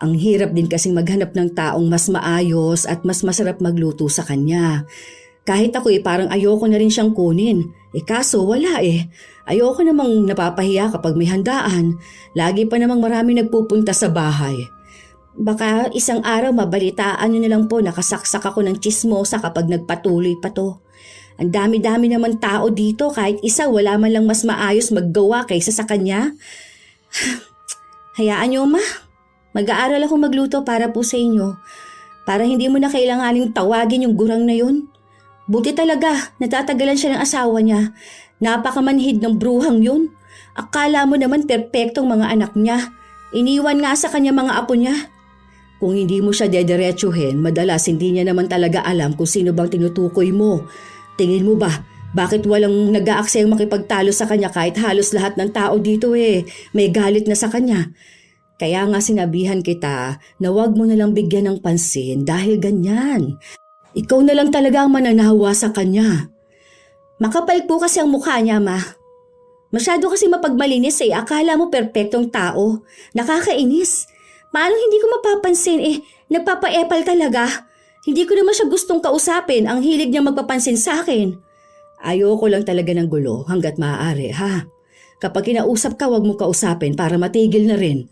Ang hirap din kasing maghanap ng taong mas maayos at mas masarap magluto sa kanya. Kahit ako parang ayoko na rin siyang kunin. Kaso wala Ayoko namang napapahiya kapag may handaan. Lagi pa namang marami nagpupunta sa bahay. Baka isang araw mabalitaan niyo na lang po nakasaksak ako ng tsismosa kapag nagpatuloy pa to. Ang dami-dami naman tao dito kahit isa wala man lang mas maayos maggawa kaysa sa kanya. Hayaan niyo ma. Mag-aaral ako magluto para po sa inyo. Para hindi mo na kailanganing tawagin yung gurang na yun. Buti talaga, natatagalan siya ng asawa niya. Napakamanhid ng bruhang yun. Akala mo naman perpektong mga anak niya. Iniwan nga sa kanya mga apo niya. Kung hindi mo siya dediretsuhin, madalas hindi niya naman talaga alam kung sino bang tinutukoy mo. Tingin mo ba, Bakit walang nag-aaksayang makipagtalo sa kanya kahit halos lahat ng tao dito may galit na sa kanya? Kaya nga sinabihan kita na wag mo na lang bigyan ng pansin dahil ganyan. Ikaw na lang talaga ang mananawa sa kanya. Makapal po kasi ang mukha niya, ma. Masyado kasi mapagmalinis Akala mo perpektong tao. Nakakainis. Paano hindi ko mapapansin nagpapaepal talaga. Hindi ko naman siya gustong kausapin. Ang hilig niya magpapansin sa akin. Ayoko lang talaga ng gulo hanggat maaari, ha? Kapag kinausap ka, wag mo kausapin para matigil na rin.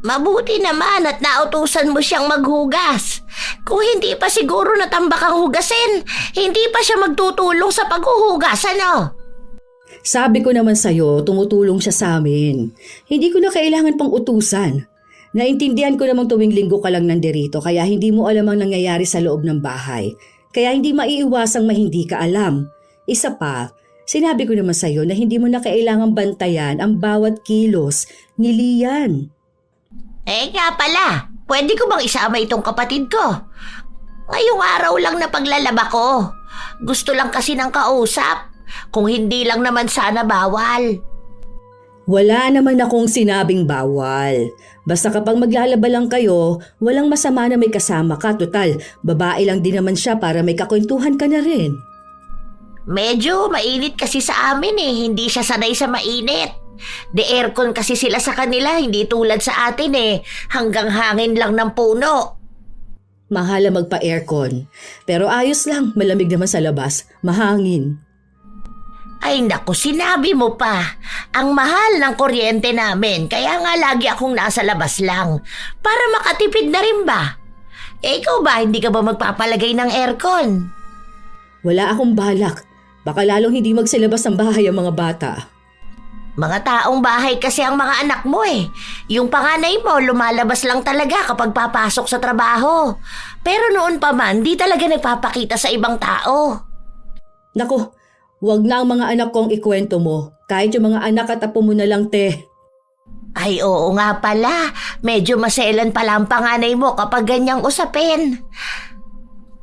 Mabuti naman at nautusan mo siyang maghugas. Kung hindi pa siguro natambak ang hugasin, hindi pa siya magtutulong sa paghuhugas, ano?
Sabi ko naman sa'yo, tumutulong siya sa amin. Hindi ko na kailangan pang utusan. Naintindihan ko namang tuwing linggo ka lang nandirito kaya hindi mo alam ang nangyayari sa loob ng bahay. Kaya hindi maiiwasang hindi ka alam. Isa pa, sinabi ko naman sa'yo na hindi mo na kailangang bantayan ang bawat kilos ni Lian.
Nga pala, pwede ko bang isama itong kapatid ko? Ngayong araw lang na paglalaba ko. Gusto lang kasi ng kausap. Kung hindi lang naman sana bawal.
Wala naman akong sinabing bawal. Basta kapag maglalaba lang kayo, walang masama na may kasama ka. Total, babae lang din naman siya para may kakwentuhan ka na rin.
Medyo mainit kasi sa amin hindi siya sanay sa mainit. De aircon kasi sila sa kanila, hindi tulad sa atin hanggang hangin lang ng puno.
Mahal magpa-aircon. Pero ayos lang, malamig naman sa labas, mahangin.
Ay naku, sinabi mo pa. Ang mahal ng kuryente namin, kaya nga lagi akong nasa labas lang. Para makatipid na rin ba? Ikaw ba, hindi ka ba magpapalagay ng aircon?
Wala akong balak. Baka lalong hindi magsilabas ng bahay ang mga bata.
Mga taong bahay kasi ang mga anak mo Yung panganay mo, lumalabas lang talaga kapag papasok sa trabaho. Pero noon pa man, di talaga nagpapakita sa ibang tao.
Naku, wag na ang mga anak kong ikwento mo. Kahit yung mga anak at apo mo na lang, te.
Ay oo nga pala, medyo maselan pala ang panganay mo kapag ganyang usapin.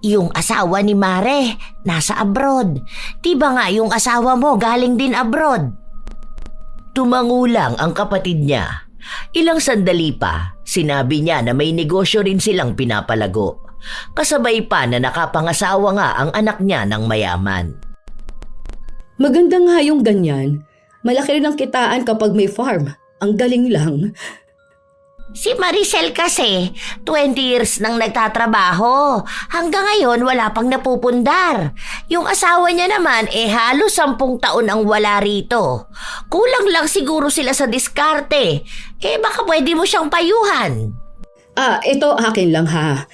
Yung asawa ni Mare, nasa abroad. Diba nga yung asawa mo galing din abroad?
Tumangulang ang kapatid niya. Ilang sandali pa, sinabi niya na may negosyo rin silang pinapalago. Kasabay pa na nakapangasawa nga ang anak niya ng mayaman.
Maganda nga yung ganyan. Malaki rin ang kitaan kapag may farm. Ang galing lang.
Si Maricel kasi, 20 years nang nagtatrabaho. Hanggang ngayon wala pang napupundar. Yung asawa niya naman halos 10 taon ang wala rito. Kulang lang siguro sila sa diskarte. Baka pwede mo siyang payuhan.
Ito akin lang ha.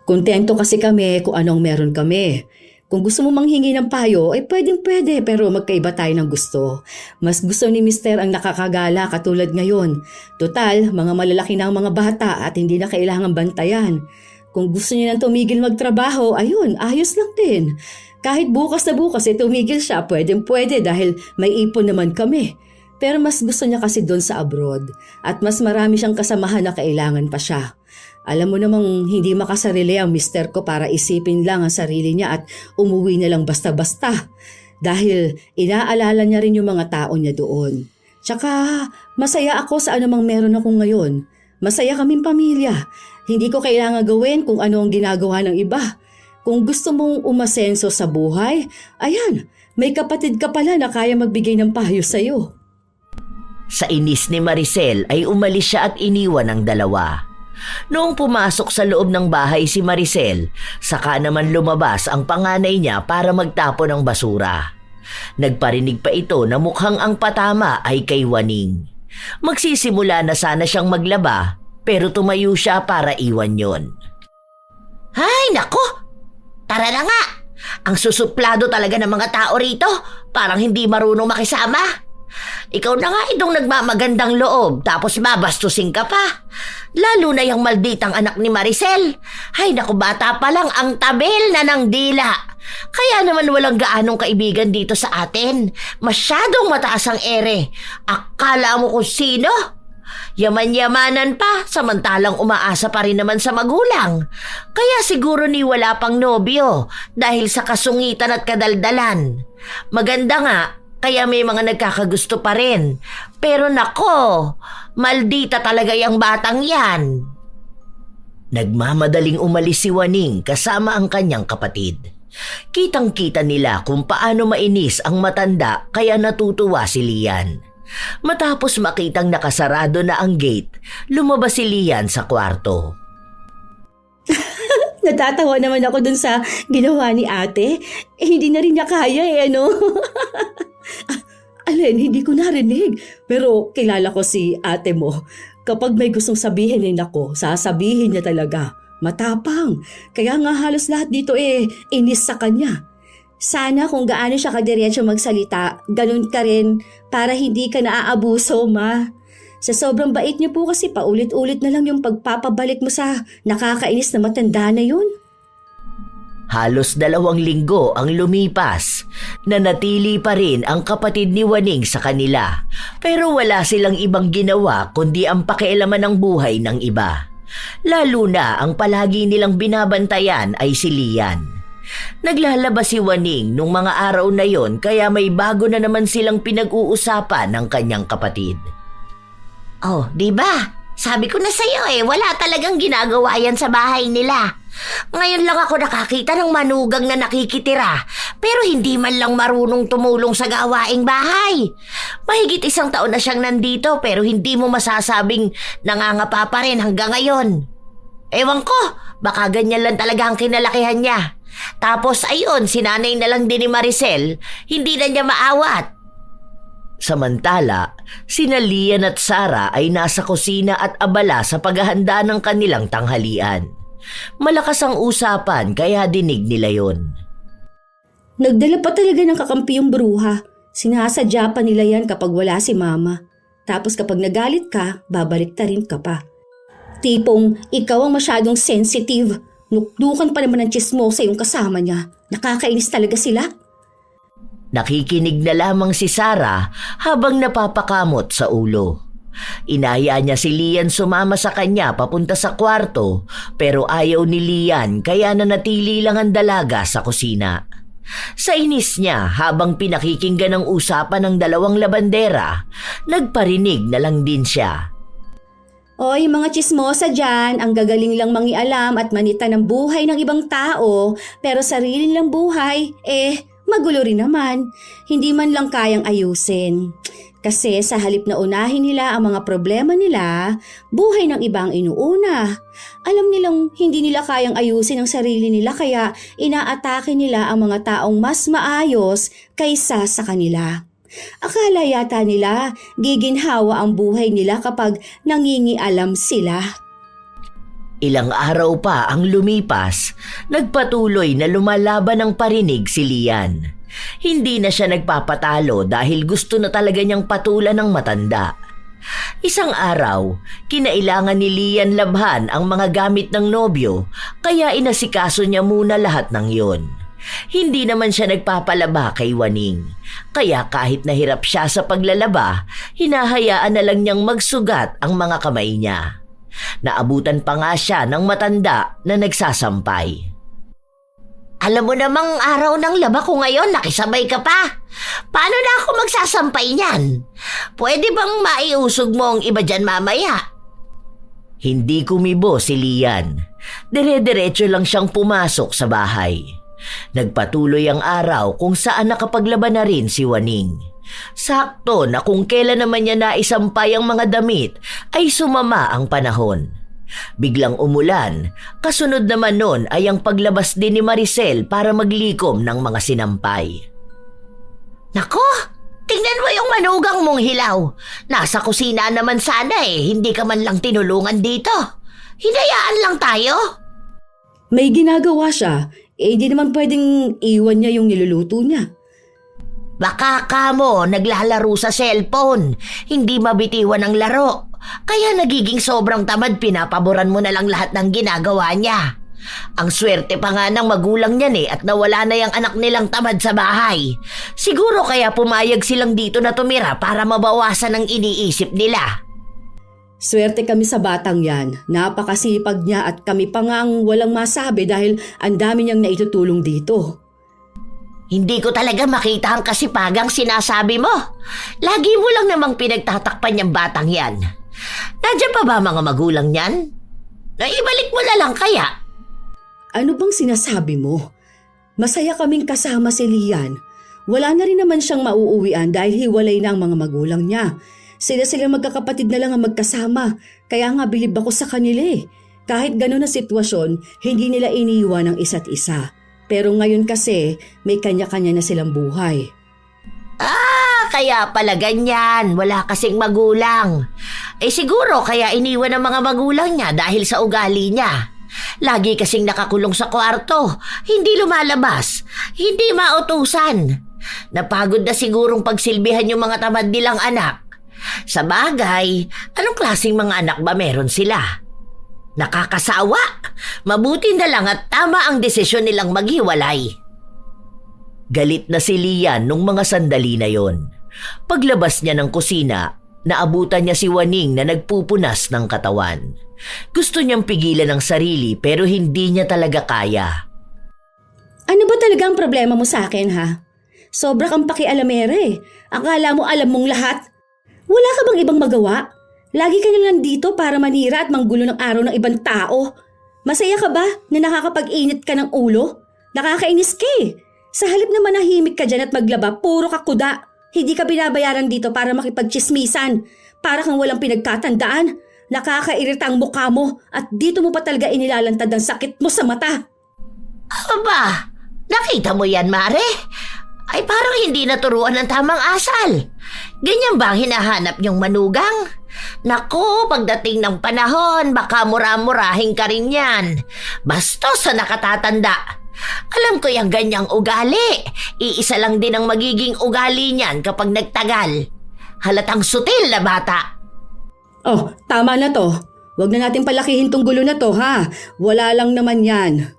Kontento kasi kami kung anong meron kami. Kung gusto mo manghingi ng payo, pwedeng-pwede pero magkaiba tayo ng gusto. Mas gusto ni Mister ang nakakagala katulad ngayon. Total, mga malalaki na ang mga bata at hindi na kailangang bantayan. Kung gusto niya nang tumigil magtrabaho, ayun, ayos lang din. Kahit bukas na bukas tumigil siya, pwedeng-pwede dahil may ipon naman kami. Pero mas gusto niya kasi doon sa abroad at mas marami siyang kasamahan na kailangan pa siya. Alam mo namang hindi makasarili ang mister ko para isipin lang ang sarili niya at umuwi na lang basta-basta. Dahil inaalala niya rin yung mga tao niya doon. Tsaka masaya ako sa anumang meron ako ngayon. Masaya kaming pamilya. Hindi ko kailangan gawin kung ano ang ginagawa ng iba. Kung gusto mong umasenso sa buhay, ayan, may kapatid ka pala na kaya magbigay ng payo sa'yo.
Sa inis ni Maricel ay umalis siya at iniwan ang dalawa. Noong pumasok sa loob ng bahay si Maricel, saka naman lumabas ang panganay niya para magtapon ng basura. Nagparinig pa ito na mukhang ang patama ay kay Waning. Magsisimula na sana siyang maglaba pero tumayo siya para iwan yon.
Ay nako! Tara na nga! Ang susuplado talaga ng mga tao rito, parang hindi marunong makisama. Ikaw na nga itong nagmamagandang loob tapos babastusin ka pa. Lalo na yung malditang anak ni Maricel. Ay naku, bata pa lang ang tabel na ng dila. Kaya naman walang gaanong kaibigan dito sa atin. Masyadong mataas ang ere. Akala mo kung sino? Yaman-yamanan pa, samantalang umaasa pa rin naman sa magulang. Kaya siguro ni wala pang nobyo dahil sa kasungitan at kadaldalan. Maganda nga, kaya may mga nagkakagusto pa rin. Pero nako, maldita talaga yung batang yan.
Nagmamadaling umalis si Waning kasama ang kanyang kapatid. Kitang-kita nila kung paano mainis ang matanda kaya natutuwa si Lian. Matapos makitang nakasarado na ang gate, lumabas si Lian sa kwarto.
Natatawa naman ako dun sa ginawa ni ate. Hindi na rin niya kaya ano. Alin, hindi ko narinig. Pero kilala ko si ate mo. Kapag may gustong sabihin ako, sasabihin niya talaga. Matapang. Kaya nga halos lahat dito inis sa kanya. Sana kung gaano siya kadiretso magsalita, ganun ka rin para hindi ka naaabuso, ma. Sa sobrang bait niyo po kasi paulit-ulit na lang yung pagpapabalik mo sa nakakainis na matanda na yun.
Halos 2 linggo ang lumipas. Nanatili pa rin ang kapatid ni Waning sa kanila. Pero wala silang ibang ginawa kundi ang pakialaman ng buhay ng iba. Lalo na ang palagi nilang binabantayan ay si Lian. Naglalabas si Waning nung mga araw na yon kaya may bago na naman silang pinag-uusapan ng kanyang kapatid.
Oh, di ba? Sabi ko na sa'yo wala talagang ginagawa yan sa bahay nila. Ngayon lang ako nakakita ng manugang na nakikitira, pero hindi man lang marunong tumulong sa gawaing bahay. Mahigit 1 taon na siyang nandito pero hindi mo masasabing nangangapa pa rin hanggang ngayon. Ewan ko, baka ganyan lang talaga ang kinalakihan niya. Tapos ayun, sinanay na lang din ni Maricel, hindi na niya maawat.
Samantala, sina Lian at Sarah ay nasa kusina at abala sa paghahanda ng kanilang tanghalian. Malakas ang usapan kaya dinig nila yon.
Nagdala pa talaga ng kakampi yung bruha. Sinasadya pa nila yan kapag wala si mama. Tapos kapag nagalit ka, babalik ta rin ka pa. Tipong ikaw ang masyadong sensitive. Nukdukan pa naman ng chismosa yung kasama niya. Nakakainis talaga sila.
Nakikinig na lamang si Sarah habang napapakamot sa ulo. Inaya niya si Lian sumama sa kanya papunta sa kwarto pero ayaw ni Lian kaya nanatili lang ang dalaga sa kusina. Sa inis niya habang pinakikinggan ang usapan ng 2 labandera, nagparinig na lang din siya.
Oy, mga chismosa dyan, ang gagaling lang mangialam at manita ng buhay ng ibang tao pero sarili lang buhay, magulo rin naman. Hindi man lang kayang ayusin. Kasi sa halip na unahin nila ang mga problema nila, buhay ng ibang inuuna. Alam nilang hindi nila kayang ayusin ang sarili nila kaya inaatake nila ang mga taong mas maayos kaysa sa kanila. Akala yata nila giginhawa ang buhay nila kapag nangingialam sila.
Ilang araw pa ang lumipas, nagpatuloy na lumalaban ng parinig si Lian. Hindi na siya nagpapatalo dahil gusto na talaga niyang patulan ng matanda. Isang araw, kinailangan ni Lian labhan ang mga gamit ng nobyo kaya inasikaso niya muna lahat ng yon. Hindi naman siya nagpapalaba kay Waning. Kaya kahit nahirap siya sa paglalaba, hinahayaan na lang niyang magsugat ang mga kamay niya. Naabutan pa nga siya ng matanda na nagsasampay.
Alam mo namang araw ng laba ko ngayon, nakisabay ka pa. Paano na ako magsasampay niyan? Pwede bang maiusog mo ang iba dyan mamaya?
Hindi kumibo si Lian. Dire-diretso lang siyang pumasok sa bahay. Nagpatuloy ang araw kung saan nakapaglaban na rin si Waning. Sakto na kung kailan naman niya naisampay ang mga damit ay sumama ang panahon. Biglang umulan, kasunod naman nun ay ang paglabas din ni Maricel para maglikom ng mga sinampay.
Nako, tingnan mo yung manugang mong hilaw. Nasa kusina naman sana hindi ka man lang tinulungan dito. Hinayaan lang tayo.
May ginagawa siya, hindi naman pwedeng iwan niya yung niluluto niya.
Baka ka mo naglalaro sa cellphone, hindi mabitiwan ang laro. Kaya nagiging sobrang tamad, pinapaboran mo na lang lahat ng ginagawa niya. Ang swerte pa nga ng magulang niyan at nawala na yung anak nilang tamad sa bahay. Siguro kaya pumayag silang dito na tumira para mabawasan ang iniisip nila.
Swerte kami sa batang yan. Napakasipag niya at kami pa nga ang walang masabi dahil ang dami niyang naitutulong dito.
Hindi ko talaga makita ang kasipagang sinasabi mo. Lagi mo lang namang pinagtatakpan yung batang yan. Nandiyan pa ba mga magulang niyan? Naibalik mo na lang kaya?
Ano bang sinasabi mo? Masaya kaming kasama si Lian. Wala na rin naman siyang mauuwian dahil hiwalay na ang mga magulang niya. Sila magkakapatid na lang ang magkasama. Kaya nga bilib ako sa kanila eh. Kahit gano'n na sitwasyon, hindi nila iniiwan ang isa't isa. Pero ngayon kasi, may kanya-kanya na silang buhay.
Kaya pala ganyan. Wala kasing magulang. Siguro kaya iniwan ng mga magulang niya dahil sa ugali niya. Lagi kasing nakakulong sa kwarto. Hindi lumalabas. Hindi mautusan. Napagod na sigurong pagsilbihan yung mga tamad nilang anak. Sa bagay, anong klaseng mga anak ba meron sila? Nakakasawa. Mabuti na lang at tama ang desisyon nilang maghiwalay.
Galit na si Lian nung mga sandali na yon. Paglabas niya ng kusina, naabutan niya si Waning na nagpupunas ng katawan. Gusto niyang pigilan ang sarili pero hindi niya talaga kaya.
Ano ba talaga ang problema mo sa akin ha? Sobra kang pakialamere eh. Akala mo alam mong lahat. Wala ka bang ibang magawa? Lagi ka na lang dito para manira at manggulo ng araw ng ibang tao. Masaya ka ba na nakakapag-init ka ng ulo? Nakakainis ka eh. Sa halip na manahimik ka dyan at maglaba, puro ka kuda. Hindi ka binabayaran dito para makipagchismisan. Para kang walang pinagkatandaan. Nakakairita ang mukha mo at dito mo pa talaga inilalantad ang sakit mo sa mata.
Aba, nakita mo yan, Mare? Ay parang hindi naturuan ng tamang asal. Ganyan ba ang hinahanap niyong manugang? Naku, pagdating ng panahon, baka mura-murahin ka rin yan. Bastos sa nakatatanda. Alam ko yung ganyang ugali. Iisa lang din ang magiging ugali niyan kapag nagtagal. Halatang sutil na bata.
Oh, tama na to. Huwag na natin palakihin tong gulo na to ha. Wala lang naman yan.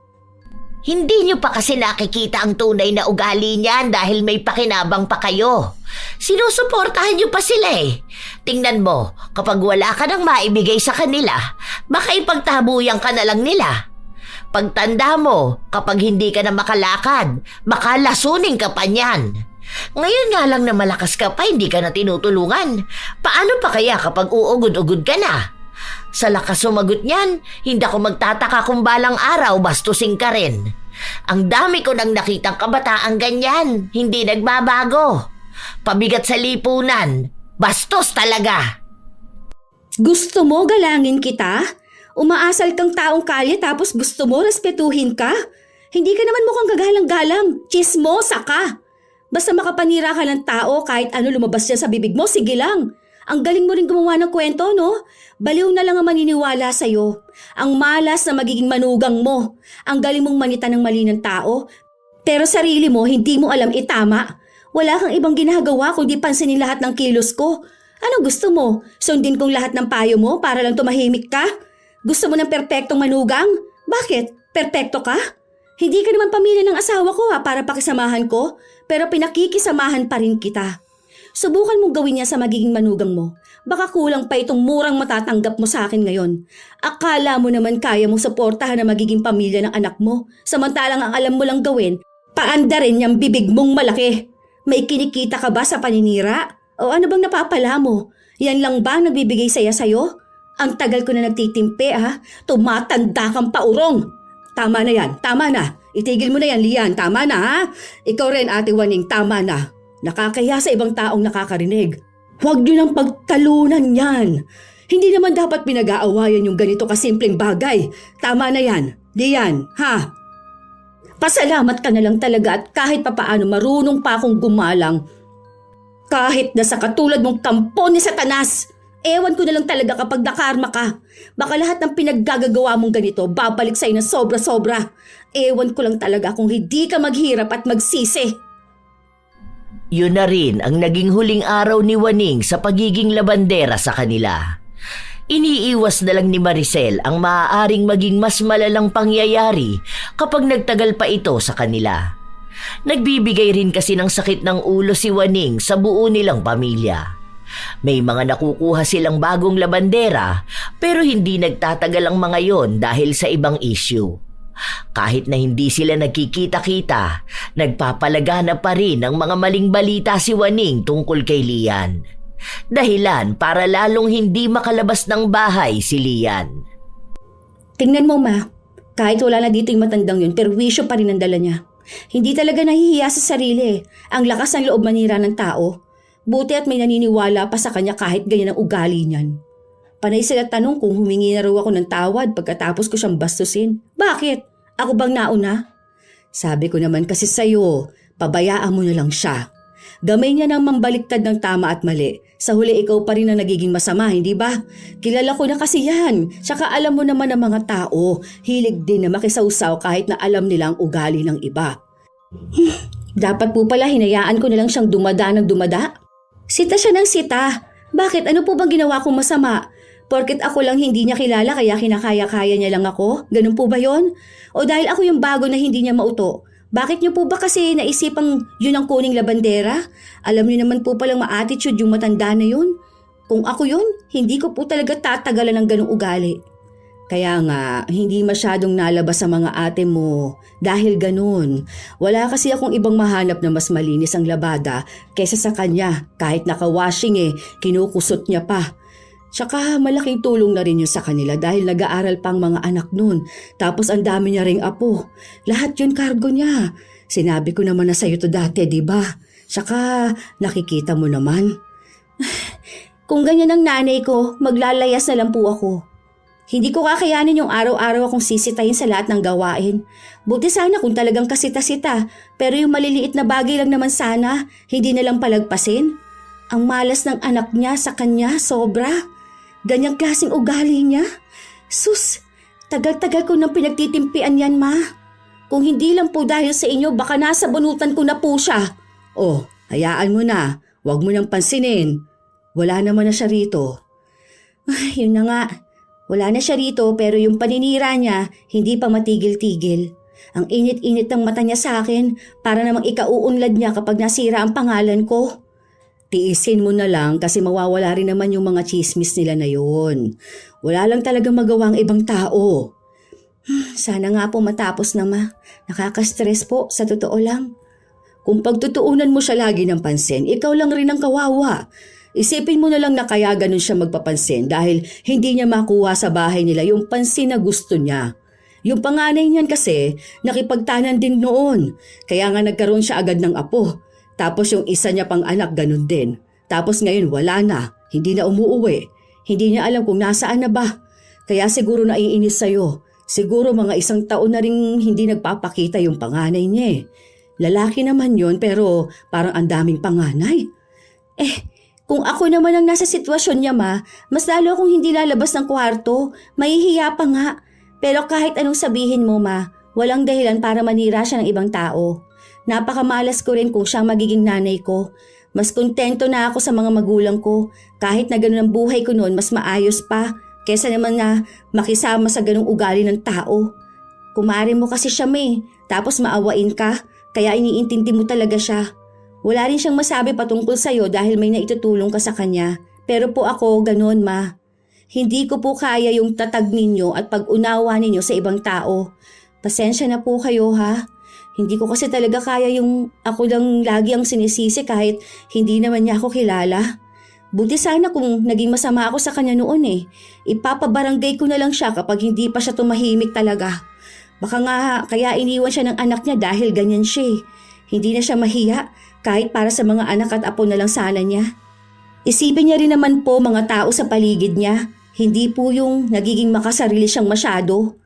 Hindi niyo pa kasi nakikita ang tunay na ugali niyan dahil may pakinabang pa kayo. Sinusuportahan niyo pa sila eh. Tingnan mo, kapag wala ka nang maibigay sa kanila, baka ipagtabuyan ka na lang nila. Pagtanda mo, kapag hindi ka na makalakad, baka lasunin ka pa niyan. Ngayon nga lang na malakas ka pa, hindi ka na tinutulungan. Paano pa kaya kapag uugod-ugod ka na? Sa lakas sumagot niyan, hindi ako magtataka kung balang araw bastusin ka rin. Ang dami ko nang nakitang kabataang ganyan, hindi nagbabago. Pabigat sa lipunan, bastos talaga.
Gusto mo galangin kita? Umaasal kang taong kalye tapos gusto mo respetuhin ka? Hindi ka naman mukhang gagalang-galang, chismosa ka. Basta makapanira ka ng tao kahit ano lumabas dyan sa bibig mo, sige lang. Ang galing mo rin gumawa ng kwento, no? Baliw na lang ang maniniwala sa'yo. Ang malas na magiging manugang mo. Ang galing mong manita ng mali ng tao. Pero sarili mo, hindi mo alam itama. Wala kang ibang ginagawa kundi pansinin lahat ng kilos ko. Anong gusto mo? Sundin kong lahat ng payo mo para lang tumahimik ka? Gusto mo ng perpektong manugang? Bakit? Perpekto ka? Hindi ka naman pamilya ng asawa ko para pakisamahan ko. Pero pinakikisamahan pa rin kita. Subukan mong gawin niya sa magiging manugang mo. Baka kulang pa itong murang matatanggap mo sa akin ngayon. Akala mo naman kaya mong suportahan na magiging pamilya ng anak mo. Samantalang ang alam mo lang gawin, paanda rin yung bibig mong malaki. May kinikita ka ba sa paninira? O ano bang napapala mo? Yan lang ba ang nagbibigay saya sa'yo? Ang tagal ko na nagtitimpe ha. Tumatanda kang paurong. Tama na yan, tama na. Itigil mo na yan, Lian, tama na ha. Ikaw rin, Ate Waning, tama na. Nakakahiya sa ibang taong nakakarinig. Huwag niyo nang pagtalunan yan. Hindi naman dapat pinag-aawayan yung ganito kasimpleng bagay. Tama na yan, Lian, ha? Pasalamat ka na lang talaga at kahit papaano marunong pa akong gumalang. Kahit na sa katulad mong kampo ni Satanas. Ewan ko na lang talaga kapag nakarma ka. Baka lahat ng pinaggagawa mong ganito babalik sa'yo na sobra-sobra. Ewan ko lang talaga kung hindi ka maghirap at magsisi.
Yun na rin ang naging huling araw ni Waning sa pagiging labandera sa kanila. Iniiwas na lang ni Maricel ang maaaring maging mas malalang pangyayari kapag nagtagal pa ito sa kanila. Nagbibigay rin kasi ng sakit ng ulo si Waning sa buo nilang pamilya. May mga nakukuha silang bagong labandera pero hindi nagtatagal ang mga yon dahil sa ibang issue. Kahit na hindi sila nagkikita-kita, nagpapalagana pa rin ng mga maling balita si Waning tungkol kay Lian. Dahilan para lalong hindi makalabas ng bahay si Lian.
Tingnan mo, ma. Kahit wala na dito yung matandang yun, perwisyo pa rin ang dala niya. Hindi talaga nahihiya sa sarili. Ang lakas ng loob manira ng tao. Buti at may naniniwala pa sa kanya kahit ganyan ang ugali niyan. Panay sila tanong kung humingi na raw ako ng tawad pagkatapos ko siyang bastusin. Bakit? Ako bang nauna? Sabi ko naman kasi sa'yo, pabayaan mo na lang siya. Gamay niya nang mambaliktad ng tama at mali. Sa huli ikaw pa rin ang nagiging masama, hindi ba? Kilala ko na kasi yan. Tsaka alam mo naman ng mga tao, hilig din na makisawsaw kahit na alam nilang ugali ng iba. Dapat po pala hinayaan ko na lang siyang dumada ng dumada. Sita siya ng sita. Bakit? Ano po bang ginawa kong masama? Porket ako lang hindi niya kilala kaya kinakaya-kaya niya lang ako? Ganun po ba yon? O dahil ako yung bago na hindi niya mauto? Bakit niyo po ba kasi naisipang yun ang kuning labandera? Alam niyo naman po palang ma-attitude yung matanda na yun. Kung ako yun, hindi ko po talaga tatagalan ng ganung ugali. Kaya nga, hindi masyadong nalabas sa mga ate mo. Dahil ganun, wala kasi akong ibang mahanap na mas malinis ang labada kaysa sa kanya. Kahit naka-washing kinukusot niya pa. Tsaka malaking tulong na rin yun sa kanila dahil nag-aaral pang mga anak nun. Tapos ang dami niya ring apo. Lahat yun kargo niya. Sinabi ko naman na sa'yo to dati, di ba? Tsaka nakikita mo naman. Kung ganyan ang nanay ko, maglalayas na lang po ako. Hindi ko kakayanin yung araw-araw akong sisitahin sa lahat ng gawain. Buti sana kung talagang kasita-sita. Pero yung maliliit na bagay lang naman sana, hindi na lang palagpasin. Ang malas ng anak niya sa kanya, sobra. Ganyang klaseng ugali niya? Sus, tagal-tagal ko nang pinagtitimpian yan, ma. Kung hindi lang po dahil sa inyo, baka nasa bunutan ko na po siya. Oh, hayaan mo na. Huwag mo nang pansinin. Wala naman na siya rito. Ay, yun na nga. Wala na siya rito pero yung paninira niya, hindi pa matigil-tigil. Ang init-init ng mata niya sa akin para namang ikauunlad niya kapag nasira ang pangalan ko. Tiisin mo na lang kasi mawawala rin naman yung mga chismis nila na yun. Wala lang talaga magawa ang ibang tao. Sana nga po matapos na, ma. Nakaka-stress po, sa totoo lang. Kung pagtutuunan mo siya lagi ng pansin, ikaw lang rin ang kawawa. Isipin mo na lang na kaya ganun siya magpapansin dahil hindi niya makuha sa bahay nila yung pansin na gusto niya. Yung panganay niyan kasi nakipagtanan din noon. Kaya nga nagkaroon siya agad ng apo. Tapos yung isa niya pang anak ganun din. Tapos ngayon wala na, hindi na umuuwi. Hindi niya alam kung nasaan na ba. Kaya siguro naiinis sa'yo. Siguro mga 1 taon na rin hindi nagpapakita yung panganay niya. Lalaki naman yon pero parang ang daming panganay. Kung ako naman ang nasa sitwasyon niya, ma, mas lalo akong hindi lalabas ng kwarto. Mahihiya pa nga. Pero kahit anong sabihin mo, ma, walang dahilan para manira siya ng ibang tao. Napakamalas ko rin kung siyang magiging nanay ko. Mas kontento na ako sa mga magulang ko. Kahit na ganun ang buhay ko noon, mas maayos pa. Kesa naman na makisama sa ganung ugali ng tao. Kumare mo kasi siya, may. Tapos maawain ka. Kaya iniintindi mo talaga siya. Wala rin siyang masabi patungkol sa'yo dahil may naitutulong ka sa kanya. Pero po ako, ganun, ma. Hindi ko po kaya yung tatag ninyo at pag-unawa ninyo sa ibang tao. Pasensya na po kayo, ha? Hindi ko kasi talaga kaya yung ako lang lagi ang sinisisi kahit hindi naman niya ako kilala. Buti sana kung naging masama ako sa kanya noon Ipapabarangay ko na lang siya kapag hindi pa siya tumahimik talaga. Baka nga kaya iniwan siya ng anak niya dahil ganyan siya. Hindi na siya mahiya kahit para sa mga anak at apo na lang sana niya. Isipin niya rin naman po mga tao sa paligid niya. Hindi po yung nagiging makasarili siyang masyado.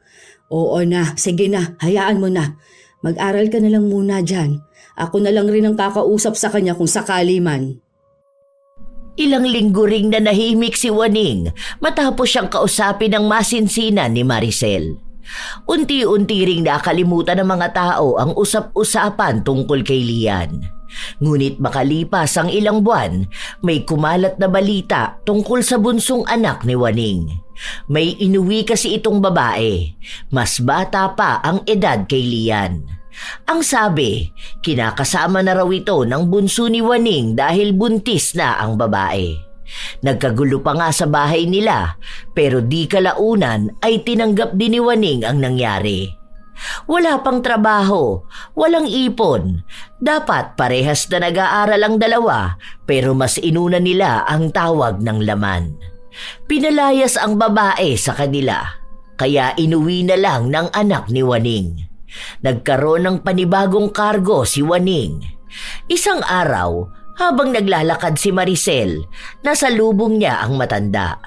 Oo na, sige na, hayaan mo na. Mag-aral ka na lang muna dyan. Ako na lang rin ang kakausap sa kanya kung sakali man.
Ilang linggo ring nanahimik si Waning matapos siyang kausapin ng masinsinan ni Maricel. Unti-unti ring nakalimutan ng mga tao ang usap-usapan tungkol kay Lian. Ngunit makalipas ang ilang buwan, may kumalat na balita tungkol sa bunsong anak ni Waning. May inuwi kasi itong babae. Mas bata pa ang edad kay Lian. Ang sabi, kinakasama na raw ito ng bunso ni Waning dahil buntis na ang babae. Nagkagulo pa nga sa bahay nila pero di kalaunan ay tinanggap din ni Waning ang nangyari. Wala pang trabaho, walang ipon. Dapat parehas na nag-aaral ang dalawa pero mas inuna nila ang tawag ng laman. Pinalayas ang babae sa kanila kaya inuwi na lang ng anak ni Waning. Nagkaroon ng panibagong kargo si Waning. Isang araw, habang naglalakad si Maricel, nasa lubong niya ang matanda.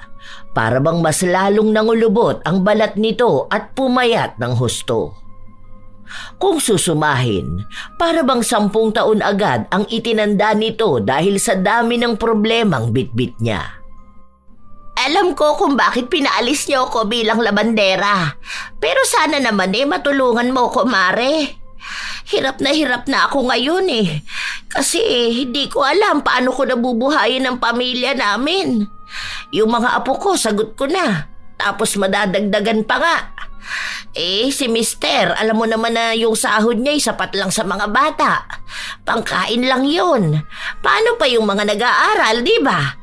Para bang mas lalong nangulubot ang balat nito at pumayat ng husto. Kung susumahin, para bang 10 taon agad ang itinanda nito dahil sa dami ng problemang bitbit niya.
Alam ko kung bakit pinaalis niyo ako bilang labandera. Pero sana naman matulungan mo ko, Mare. Hirap na ako ngayon Kasi hindi ko alam paano ko nabubuhayin ang pamilya namin. Yung mga apo ko, sagot ko na. Tapos madadagdagan pa nga. Si Mister, alam mo naman na yung sahod niya sapat lang sa mga bata. Pangkain lang yun. Paano pa yung mga nag-aaral, di ba?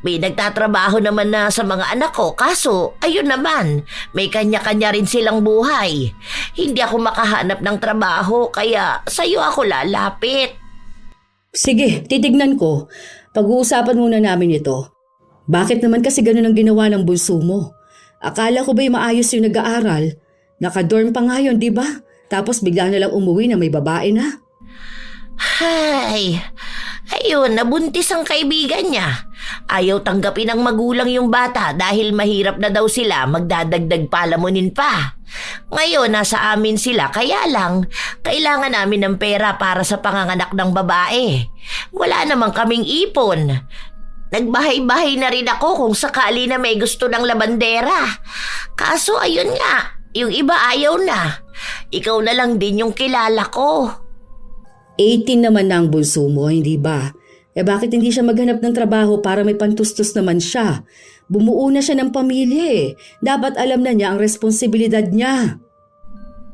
May nagtatrabaho naman na sa mga anak ko, kaso ayun naman, may kanya-kanya rin silang buhay. Hindi ako makahanap ng trabaho, kaya sa'yo ako lalapit.
Sige, titignan ko. Pag-uusapan muna namin ito. Bakit naman kasi ganun ang ginawa ng bunso mo? Akala ko ba'y maayos yung nag-aaral? Nakadorm pa nga yun, di ba? Tapos bigla na lang umuwi na may babae na.
Ayun, nabuntis ang kaibigan niya. Ayaw tanggapin ng magulang yung bata dahil mahirap na daw sila magdadagdag palamunin pa. Ngayon, nasa amin sila, kaya lang, kailangan namin ng pera para sa panganganak ng babae. Wala namang kaming ipon. Nagbahay-bahay na rin ako kung sakali na may gusto ng labandera. Kaso ayun nga, yung iba ayaw na. Ikaw na lang din yung kilala ko.
18 naman na ang bunso mo, hindi ba? Bakit hindi siya maghanap ng trabaho para may pantustos naman siya? Bumuo na siya ng pamilya Dapat alam na niya ang responsibilidad niya.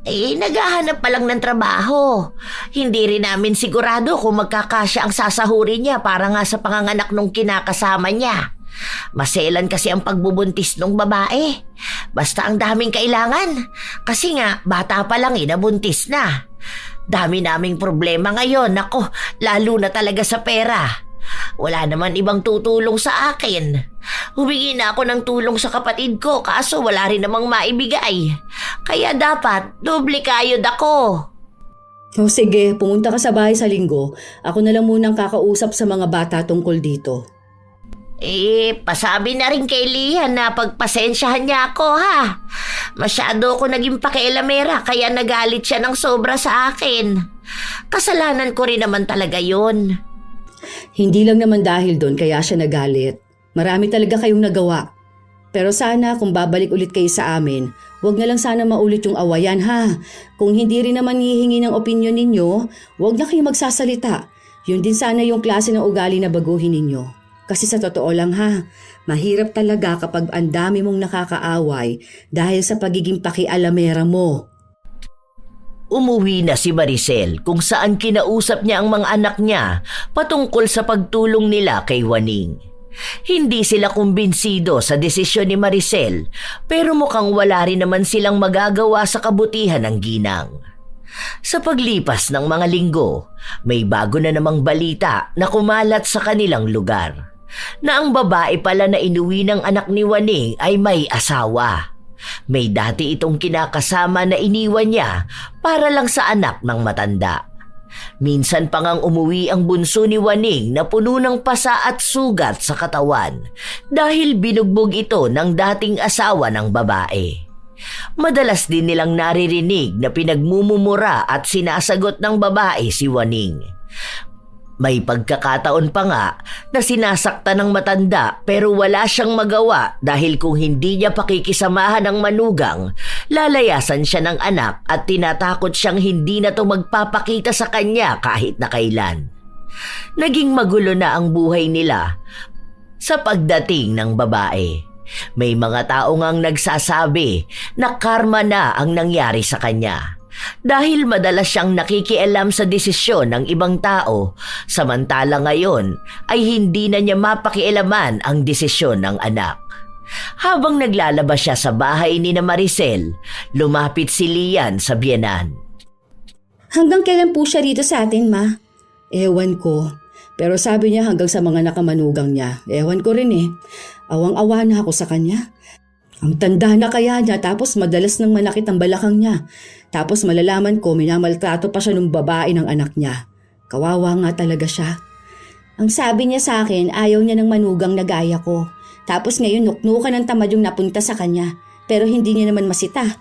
Naghahanap pa lang ng trabaho. Hindi rin namin sigurado kung magkakasya ang sasahurin niya para nga sa panganganak nung kinakasama niya. Maselan kasi ang pagbubuntis ng babae. Basta ang daming kailangan. Kasi nga, bata pa lang nabuntis na. Dami naming problema ngayon. Nako, lalo na talaga sa pera. Wala naman ibang tutulong sa akin. Humingi na ako ng tulong sa kapatid ko kaso wala rin namang maibigay. Kaya dapat doble kayod ako.
Sige, pumunta ka sa bahay sa linggo. Ako na lang munang kakausap sa mga bata tungkol dito.
Pasabi na rin kay Lian na pagpasensyahan niya ako ha. Masyado ako naging pakialamera kaya nagalit siya ng sobra sa akin. Kasalanan ko rin naman talaga yun.
Hindi lang naman dahil doon kaya siya nagalit. Marami talaga kayong nagawa. Pero sana kung babalik ulit kayo sa amin, wag na lang sana maulit yung awayan ha. Kung hindi rin naman hihingi ng opinyon ninyo, wag na kayong magsasalita. Yun din sana yung klase ng ugali na baguhin ninyo. Kasi sa totoo lang ha, mahirap talaga kapag ang dami mong nakakaaway dahil sa pagiging pakialamera mo.
Umuwi na si Maricel kung saan kinausap niya ang mga anak niya patungkol sa pagtulong nila kay Waning. Hindi sila kumbinsido sa desisyon ni Maricel pero mukhang wala rin naman silang magagawa sa kabutihan ng ginang. Sa paglipas ng mga linggo, may bago na namang balita na kumalat sa kanilang lugar. Na ang babae pala na inuwi ng anak ni Waning ay may asawa. May dati itong kinakasama na iniwan niya para lang sa anak ng matanda. Minsan pa ngang umuwi ang bunso ni Waning na puno ng pasa at sugat sa katawan dahil binugbog ito ng dating asawa ng babae. Madalas din nilang naririnig na pinagmumumura at sinasagot ng babae si Waning. May pagkakataon pa nga na sinasaktan ng matanda pero wala siyang magawa dahil kung hindi niya pakikisamahan ng manugang, lalayasan siya ng anak at tinatakot siyang hindi na to magpapakita sa kanya kahit na kailan. Naging magulo na ang buhay nila sa pagdating ng babae. May mga tao ngang nagsasabi na karma na ang nangyari sa kanya. Dahil madalas siyang nakikialam sa desisyon ng ibang tao, samantala ngayon ay hindi na niya mapakialaman ang desisyon ng anak. Habang naglalabas siya sa bahay ni na Maricel, lumapit si Lian sa biyenan.
Hanggang kailan po siya rito sa atin, Ma? Ewan ko. Pero sabi niya hanggang sa mga nakamanugang niya. Ewan ko rin eh. Awang-awa na ako sa kanya. Ang tanda na kaya niya tapos madalas nang manakit ang balakang niya. Tapos malalaman ko minamaltrato pa siya ng babae ng anak niya. Kawawa nga talaga siya. Ang sabi niya sa akin ayaw niya ng manugang na gaya ko. Tapos ngayon nuknukan ng tamad yung napunta sa kanya. Pero hindi niya naman masita.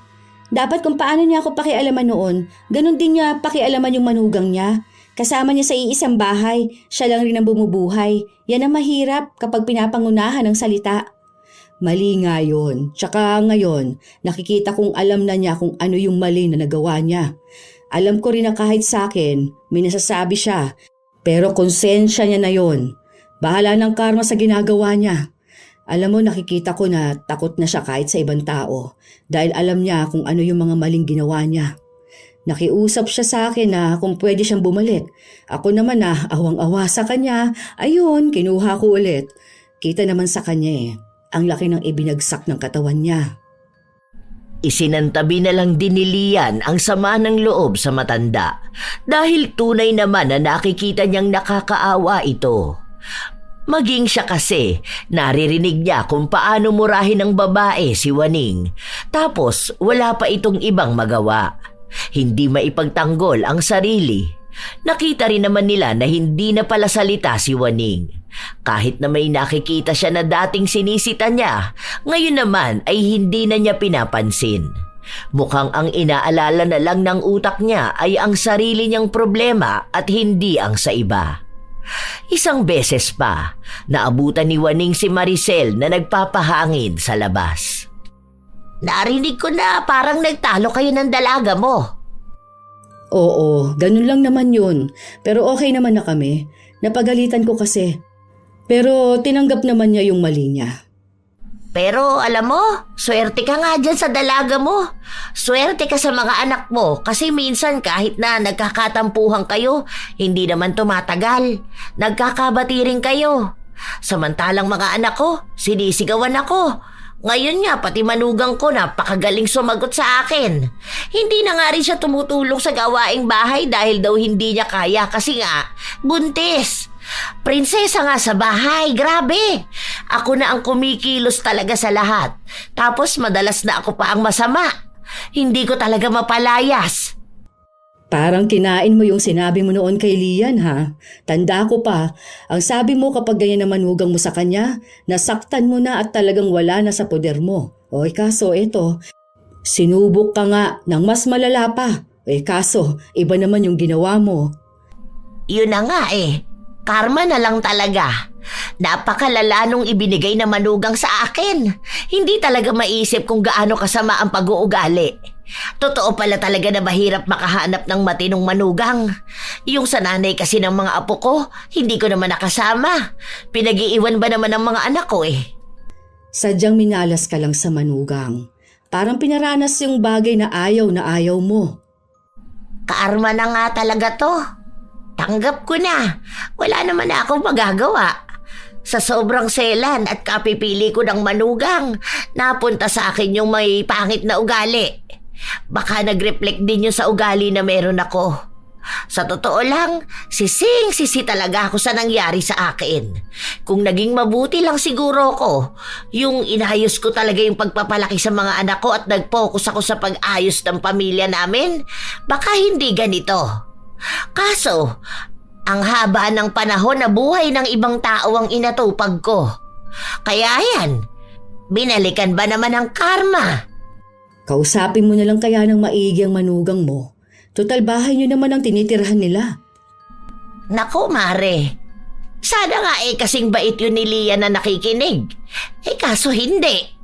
Dapat kung paano niya ako pakialaman noon, ganun din niya pakialaman yung manugang niya. Kasama niya sa iisang bahay, siya lang rin ang bumubuhay. Yan ang mahirap kapag pinapangunahan ng salita. Mali nga yun. Tsaka ngayon, nakikita kong alam na niya kung ano yung mali na nagawa niya. Alam ko rin na kahit sa akin, may nasasabi siya. Pero konsensya niya na yun. Bahala ng karma sa ginagawa niya. Alam mo, nakikita ko na takot na siya kahit sa ibang tao. Dahil alam niya kung ano yung mga maling ginawa niya. Nakiusap siya sa akin na kung pwede siyang bumalik. Ako naman na awang-awa sa kanya. Ayun, kinuha ko ulit. Kita naman sa kanya eh. Ang laki ng ibinagsak ng katawan niya.
Isinantabi na lang din ni Lian ang sama ng loob sa matanda dahil tunay naman na nakikita niyang nakakaawa ito. Maging siya kasi, naririnig niya kung paano murahin ng babae si Waning. Tapos wala pa itong ibang magawa. Hindi maipagtanggol ang sarili. Nakita rin naman nila na hindi na pala salita si Waning. Kahit na may nakikita siya na dating sinisita niya, ngayon naman ay hindi na niya pinapansin. Mukhang ang inaalala na lang ng utak niya ay ang sarili niyang problema at hindi ang sa iba. Isang beses pa, naabutan ni Waning si Maricel na nagpapahangin sa labas.
Narinig ko na parang nagtalo kayo ng dalaga mo.
Oo, ganun lang naman yun. Pero okay naman na kami. Napagalitan ko kasi. Pero tinanggap naman niya yung mali niya.
Pero alam mo, swerte ka nga dyan sa dalaga mo. Swerte ka sa mga anak mo kasi minsan kahit na nagkakatampuhan kayo, hindi naman tumatagal. Nagkakabati rin kayo. Samantalang mga anak ko, sinisigawan ako. Ngayon nga, pati manugang ko napakagaling sumagot sa akin. Hindi na nga rin siya tumutulong sa gawaing bahay dahil daw hindi niya kaya kasi nga, buntis. Prinsesa nga sa bahay, grabe. Ako na ang kumikilos talaga sa lahat. Tapos madalas na ako pa ang masama. Hindi ko talaga mapalayas.
Parang kinain mo yung sinabi mo noon kay Lian ha. Tanda ko pa, ang sabi mo kapag ganyan na manugang mo sa kanya, nasaktan mo na at talagang wala na sa poder mo. Oy kaso eto, sinubok ka nga ng mas malala pa. Kaso, iba naman yung ginawa mo.
Yun na nga eh. Karma na lang talaga. Napakalala nung ibinigay na manugang sa akin. Hindi talaga maisip kung gaano kasama ang pag-uugali. Totoo pala talaga na mahirap makahanap ng matinong manugang. Yung sa nanay kasi ng mga apo ko, hindi ko naman nakasama. Pinag-iiwan ba naman ng mga anak ko eh?
Sadyang minalas ka lang sa manugang. Parang pinaranas yung bagay na ayaw mo.
Karma na nga talaga to. Tanggap ko na. Wala naman na akong magagawa. Sa sobrang selan at kapipili ko ng manugang, napunta sa akin yung may pangit na ugali. Baka nag-reflect din yun sa ugali na meron ako. Sa totoo lang, sising-sisi talaga ako sa nangyari sa akin. Kung naging mabuti lang siguro ko, yung inayos ko talaga yung pagpapalaki sa mga anak ko at nag-focus ako sa pag-ayos ng pamilya namin, baka hindi ganito. Kaso, ang haba ng panahon na buhay ng ibang tao ang inatupag ko. Kaya yan, binalikan ba naman ang karma?
Kausapin mo na lang kaya ng maigi ang manugang mo. Total bahay niyo naman ang tinitirhan nila.
Naku, Mare. Sana nga kasing bait yun ni Lian na nakikinig. Kaso hindi.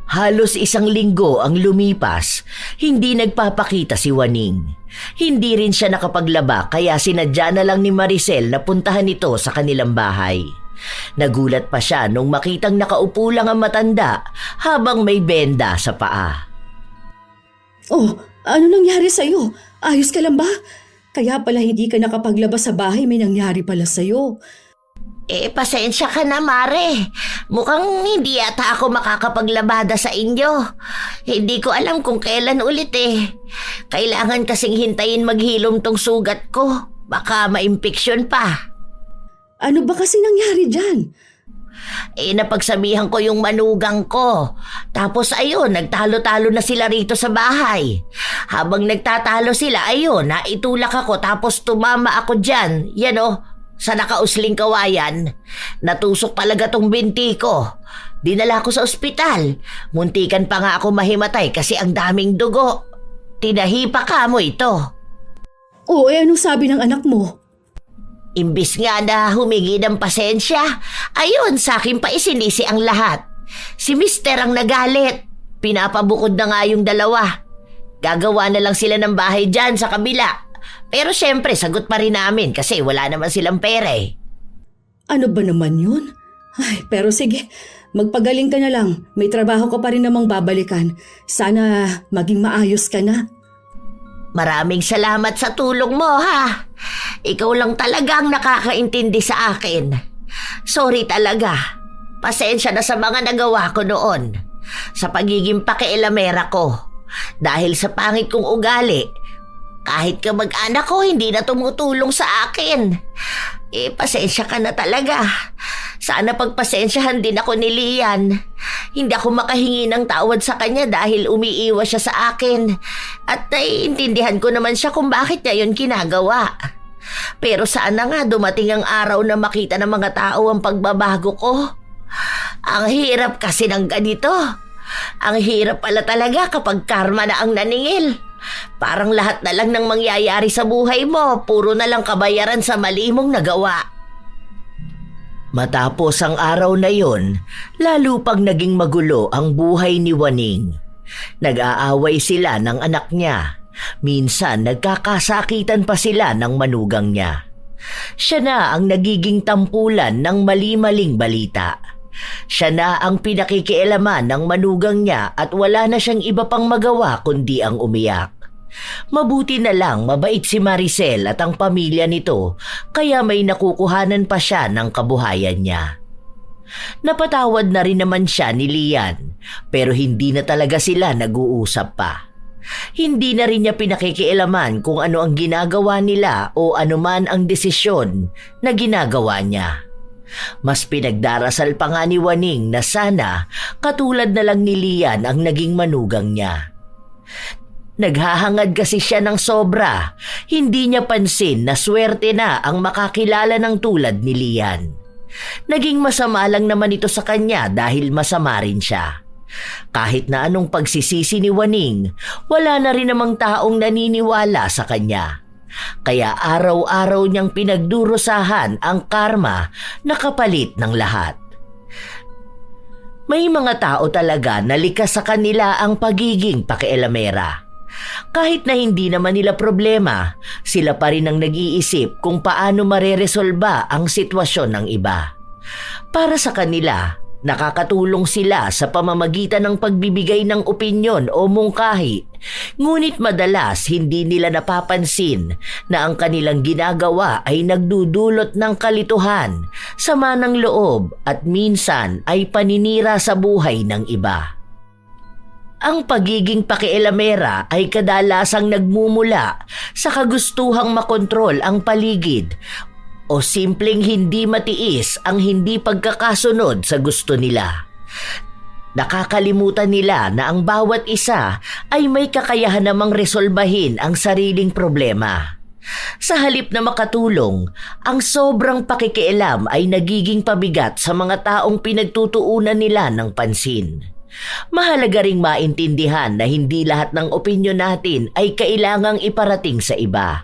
Halos isang linggo ang lumipas, hindi nagpapakita si Waning. Hindi rin siya nakapaglaba kaya sinadya na lang ni Maricel na puntahan ito sa kanilang bahay. Nagulat pa siya nung makitang nakaupo lang ang matanda habang may benda sa paa.
Oh, Ano nangyari sa'yo? Ayos ka lang ba? Kaya pala hindi ka nakapaglabas sa bahay, may nangyari pala sa'yo.
Pasensya ka na, Mare. Mukhang hindi yata ako makakapaglabada sa inyo. Hindi ko alam kung kailan ulit eh. Kailangan kasing hintayin maghilom tong sugat ko. Baka ma-impeksyon pa.
Ano ba kasi nangyari dyan?
Napagsabihan ko yung manugang ko. Tapos ayun, nagtalo-talo na sila rito sa bahay. Habang nagtatalo sila, ayun, naitulak ako tapos tumama ako dyan. Yan o, sa nakausling kawayan. Natusok talaga tong binti ko. Dinala ko sa ospital. Muntikan pa nga ako mahimatay kasi ang daming dugo. Tinahipa ka mo ito.
Oo, anong sabi ng anak mo?
Imbis nga na humingi ng pasensya, ayun, sa akin pa isinisi ang lahat. Si Mister ang nagalit. Pinapabukod na nga yung dalawa. Gagawa na lang sila ng bahay dyan sa kabila. Pero syempre, sagot pa rin namin kasi wala naman silang pera eh.
Ano ba naman yun? Ay, pero sige, magpagaling ka na lang. May trabaho ka pa rin namang babalikan. Sana maging maayos ka na.
Maraming salamat sa tulong mo, ha? Ikaw lang talagang nakakaintindi sa akin. Sorry talaga. Pasensya na sa mga nagawa ko noon. Sa pagiging pakialamera ko. Dahil sa pangit kong ugali, kahit kamag-anak ko hindi na tumutulong sa akin. Pasensya ka na talaga. Sana pagpasensyahan din ako ni Lian. Hindi ako makahingi ng tawad sa kanya dahil umiiwas siya sa akin. At naiintindihan ko naman siya kung bakit niya yun ginagawa. Pero sana nga dumating ang araw na makita ng mga tao ang pagbabago ko. Ang hirap kasi ng ganito. Ang hirap pala talaga kapag karma na ang naningil. Parang lahat na lang ng mangyayari sa buhay mo, puro na lang kabayaran sa mali mong nagawa.
Matapos ang araw na yon, lalo pang naging magulo ang buhay ni Waning. Nag-aaway sila ng anak niya. Minsan nagkakasakitan pa sila ng manugang niya. Siya na ang nagiging tampulan ng mali-maling balita. Siya na ang pinakikialaman ng manugang niya at wala na siyang iba pang magawa kundi ang umiyak. Mabuti na lang mabait si Maricel at ang pamilya nito kaya may nakukuhanan pa siya ng kabuhayan niya. Napatawad na rin naman siya ni Lian pero hindi na talaga sila nag-uusap pa. Hindi na rin niya pinakikialaman kung ano ang ginagawa nila o anuman ang desisyon na ginagawa niya. Mas pinagdarasal pa nga ni Waning na sana katulad na lang ni Lian ang naging manugang niya. Naghahangad kasi siya ng sobra. Hindi niya pansin na swerte na ang makakilala ng tulad ni Lian. Naging masama lang naman ito sa kanya dahil masama rin siya. Kahit na anong pagsisisi ni Waning, wala na rin namang taong naniniwala sa kanya. Kaya araw-araw niyang pinagdurusahan ang karma na kapalit ng lahat. May mga tao talaga na likas sa kanila ang pagiging pakialamera. Kahit na hindi naman nila problema, sila pa rin ang nag-iisip kung paano mareresolba ang sitwasyon ng iba. Para sa kanila, nakakatulong sila sa pamamagitan ng pagbibigay ng opinyon o mungkahi, ngunit madalas hindi nila napapansin na ang kanilang ginagawa ay nagdudulot ng kalituhan, sama ng loob at minsan ay paninira sa buhay ng iba. Ang pagiging pakialamera ay kadalasang nagmumula sa kagustuhang makontrol ang paligid o simpleng hindi matiis ang hindi pagkakasunod sa gusto nila. Nakakalimutan nila na ang bawat isa ay may kakayahan namang resolbahin ang sariling problema. Sa halip na makatulong, ang sobrang pakikialam ay nagiging pabigat sa mga taong pinagtutuunan nila ng pansin. Mahalaga ring maintindihan na hindi lahat ng opinyon natin ay kailangang iparating sa iba.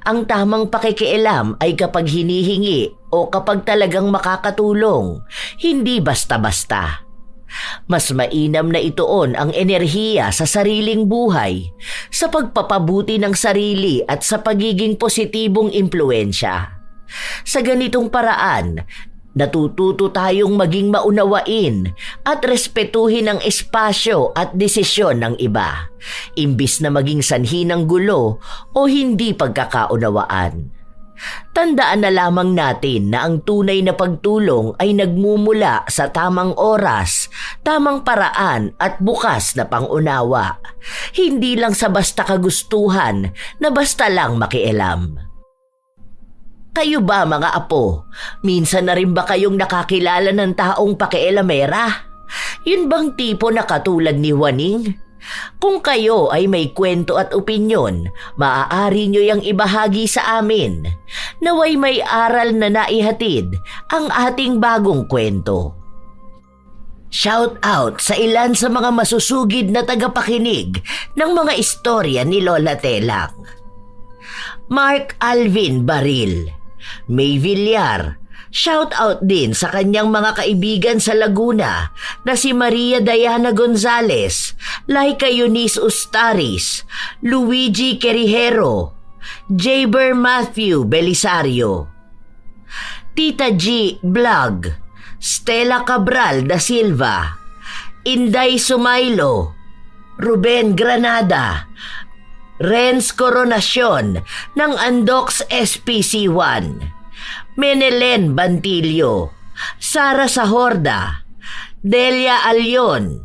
Ang tamang pakikialam ay kapag hinihingi o kapag talagang makakatulong, hindi basta-basta. Mas mainam na ituon ang enerhiya sa sariling buhay, sa pagpapabuti ng sarili at sa pagiging positibong impluensya. Sa ganitong paraan, Natututo tayong maging maunawain at respetuhin ang espasyo at desisyon ng iba, imbis na maging sanhi ng gulo o hindi pagkakaunawaan. Tandaan na lamang natin na ang tunay na pagtulong ay nagmumula sa tamang oras, tamang paraan at bukas na pangunawa. Hindi lang sa basta kagustuhan na basta lang makialam. Kayo ba mga apo, minsan na rin ba kayong nakakilala ng taong pakialamera? Yun bang tipo na katulad ni Juaning? Kung kayo ay may kwento at opinyon, maaari nyo yang ibahagi sa amin. Naway may aral na naihatid ang ating bagong kwento. Shout out sa ilan sa mga masusugid na tagapakinig ng mga istorya ni Lola Telang. Mark Alvin Baril, May Villar. Shout out din sa kanyang mga kaibigan sa Laguna na si Maria Diana Gonzalez, Laika Eunice Ustaris, Luigi Querijero, Jaber Matthew Belisario, Tita G Vlog, Stella Cabral da Silva, Inday Sumailo, Ruben Granada, Renz Coronacion ng Andox SPC1, Menelen Bantilio, Sara Sahorda, Delia Alyon,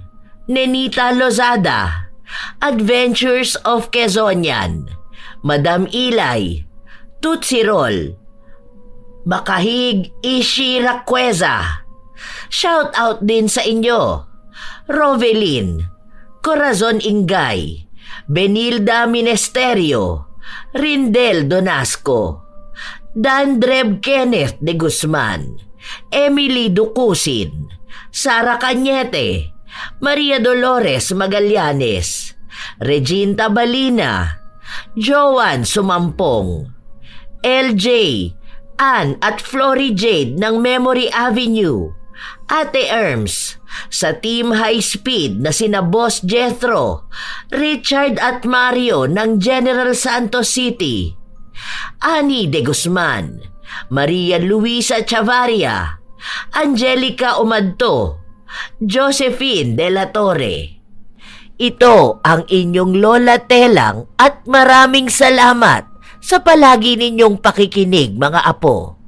Nenita Lozada, Adventures of Quezonian, Madam Ilay, Tutsirol, Bakahig Ishi Raqueza. Shout out din sa inyo, Rovelin, Corazon Ingay, Benilda Minesterio, Rindel Donasco, Dandreb Kenneth de Guzman, Emily Ducusin, Sara Cañete, Maria Dolores Magallanes, Reginta Balina, Joan Sumampong, LJ, Ann at Flory Jade ng Memory Avenue, Ate Erms, sa Team High Speed na sina Boss Jethro, Richard at Mario ng General Santos City, Ani de Guzman, Maria Luisa Chavaria, Angelica Umadto, Josephine de la Torre. Ito ang inyong Lola Telang at maraming salamat sa palagi ninyong pakikinig mga apo.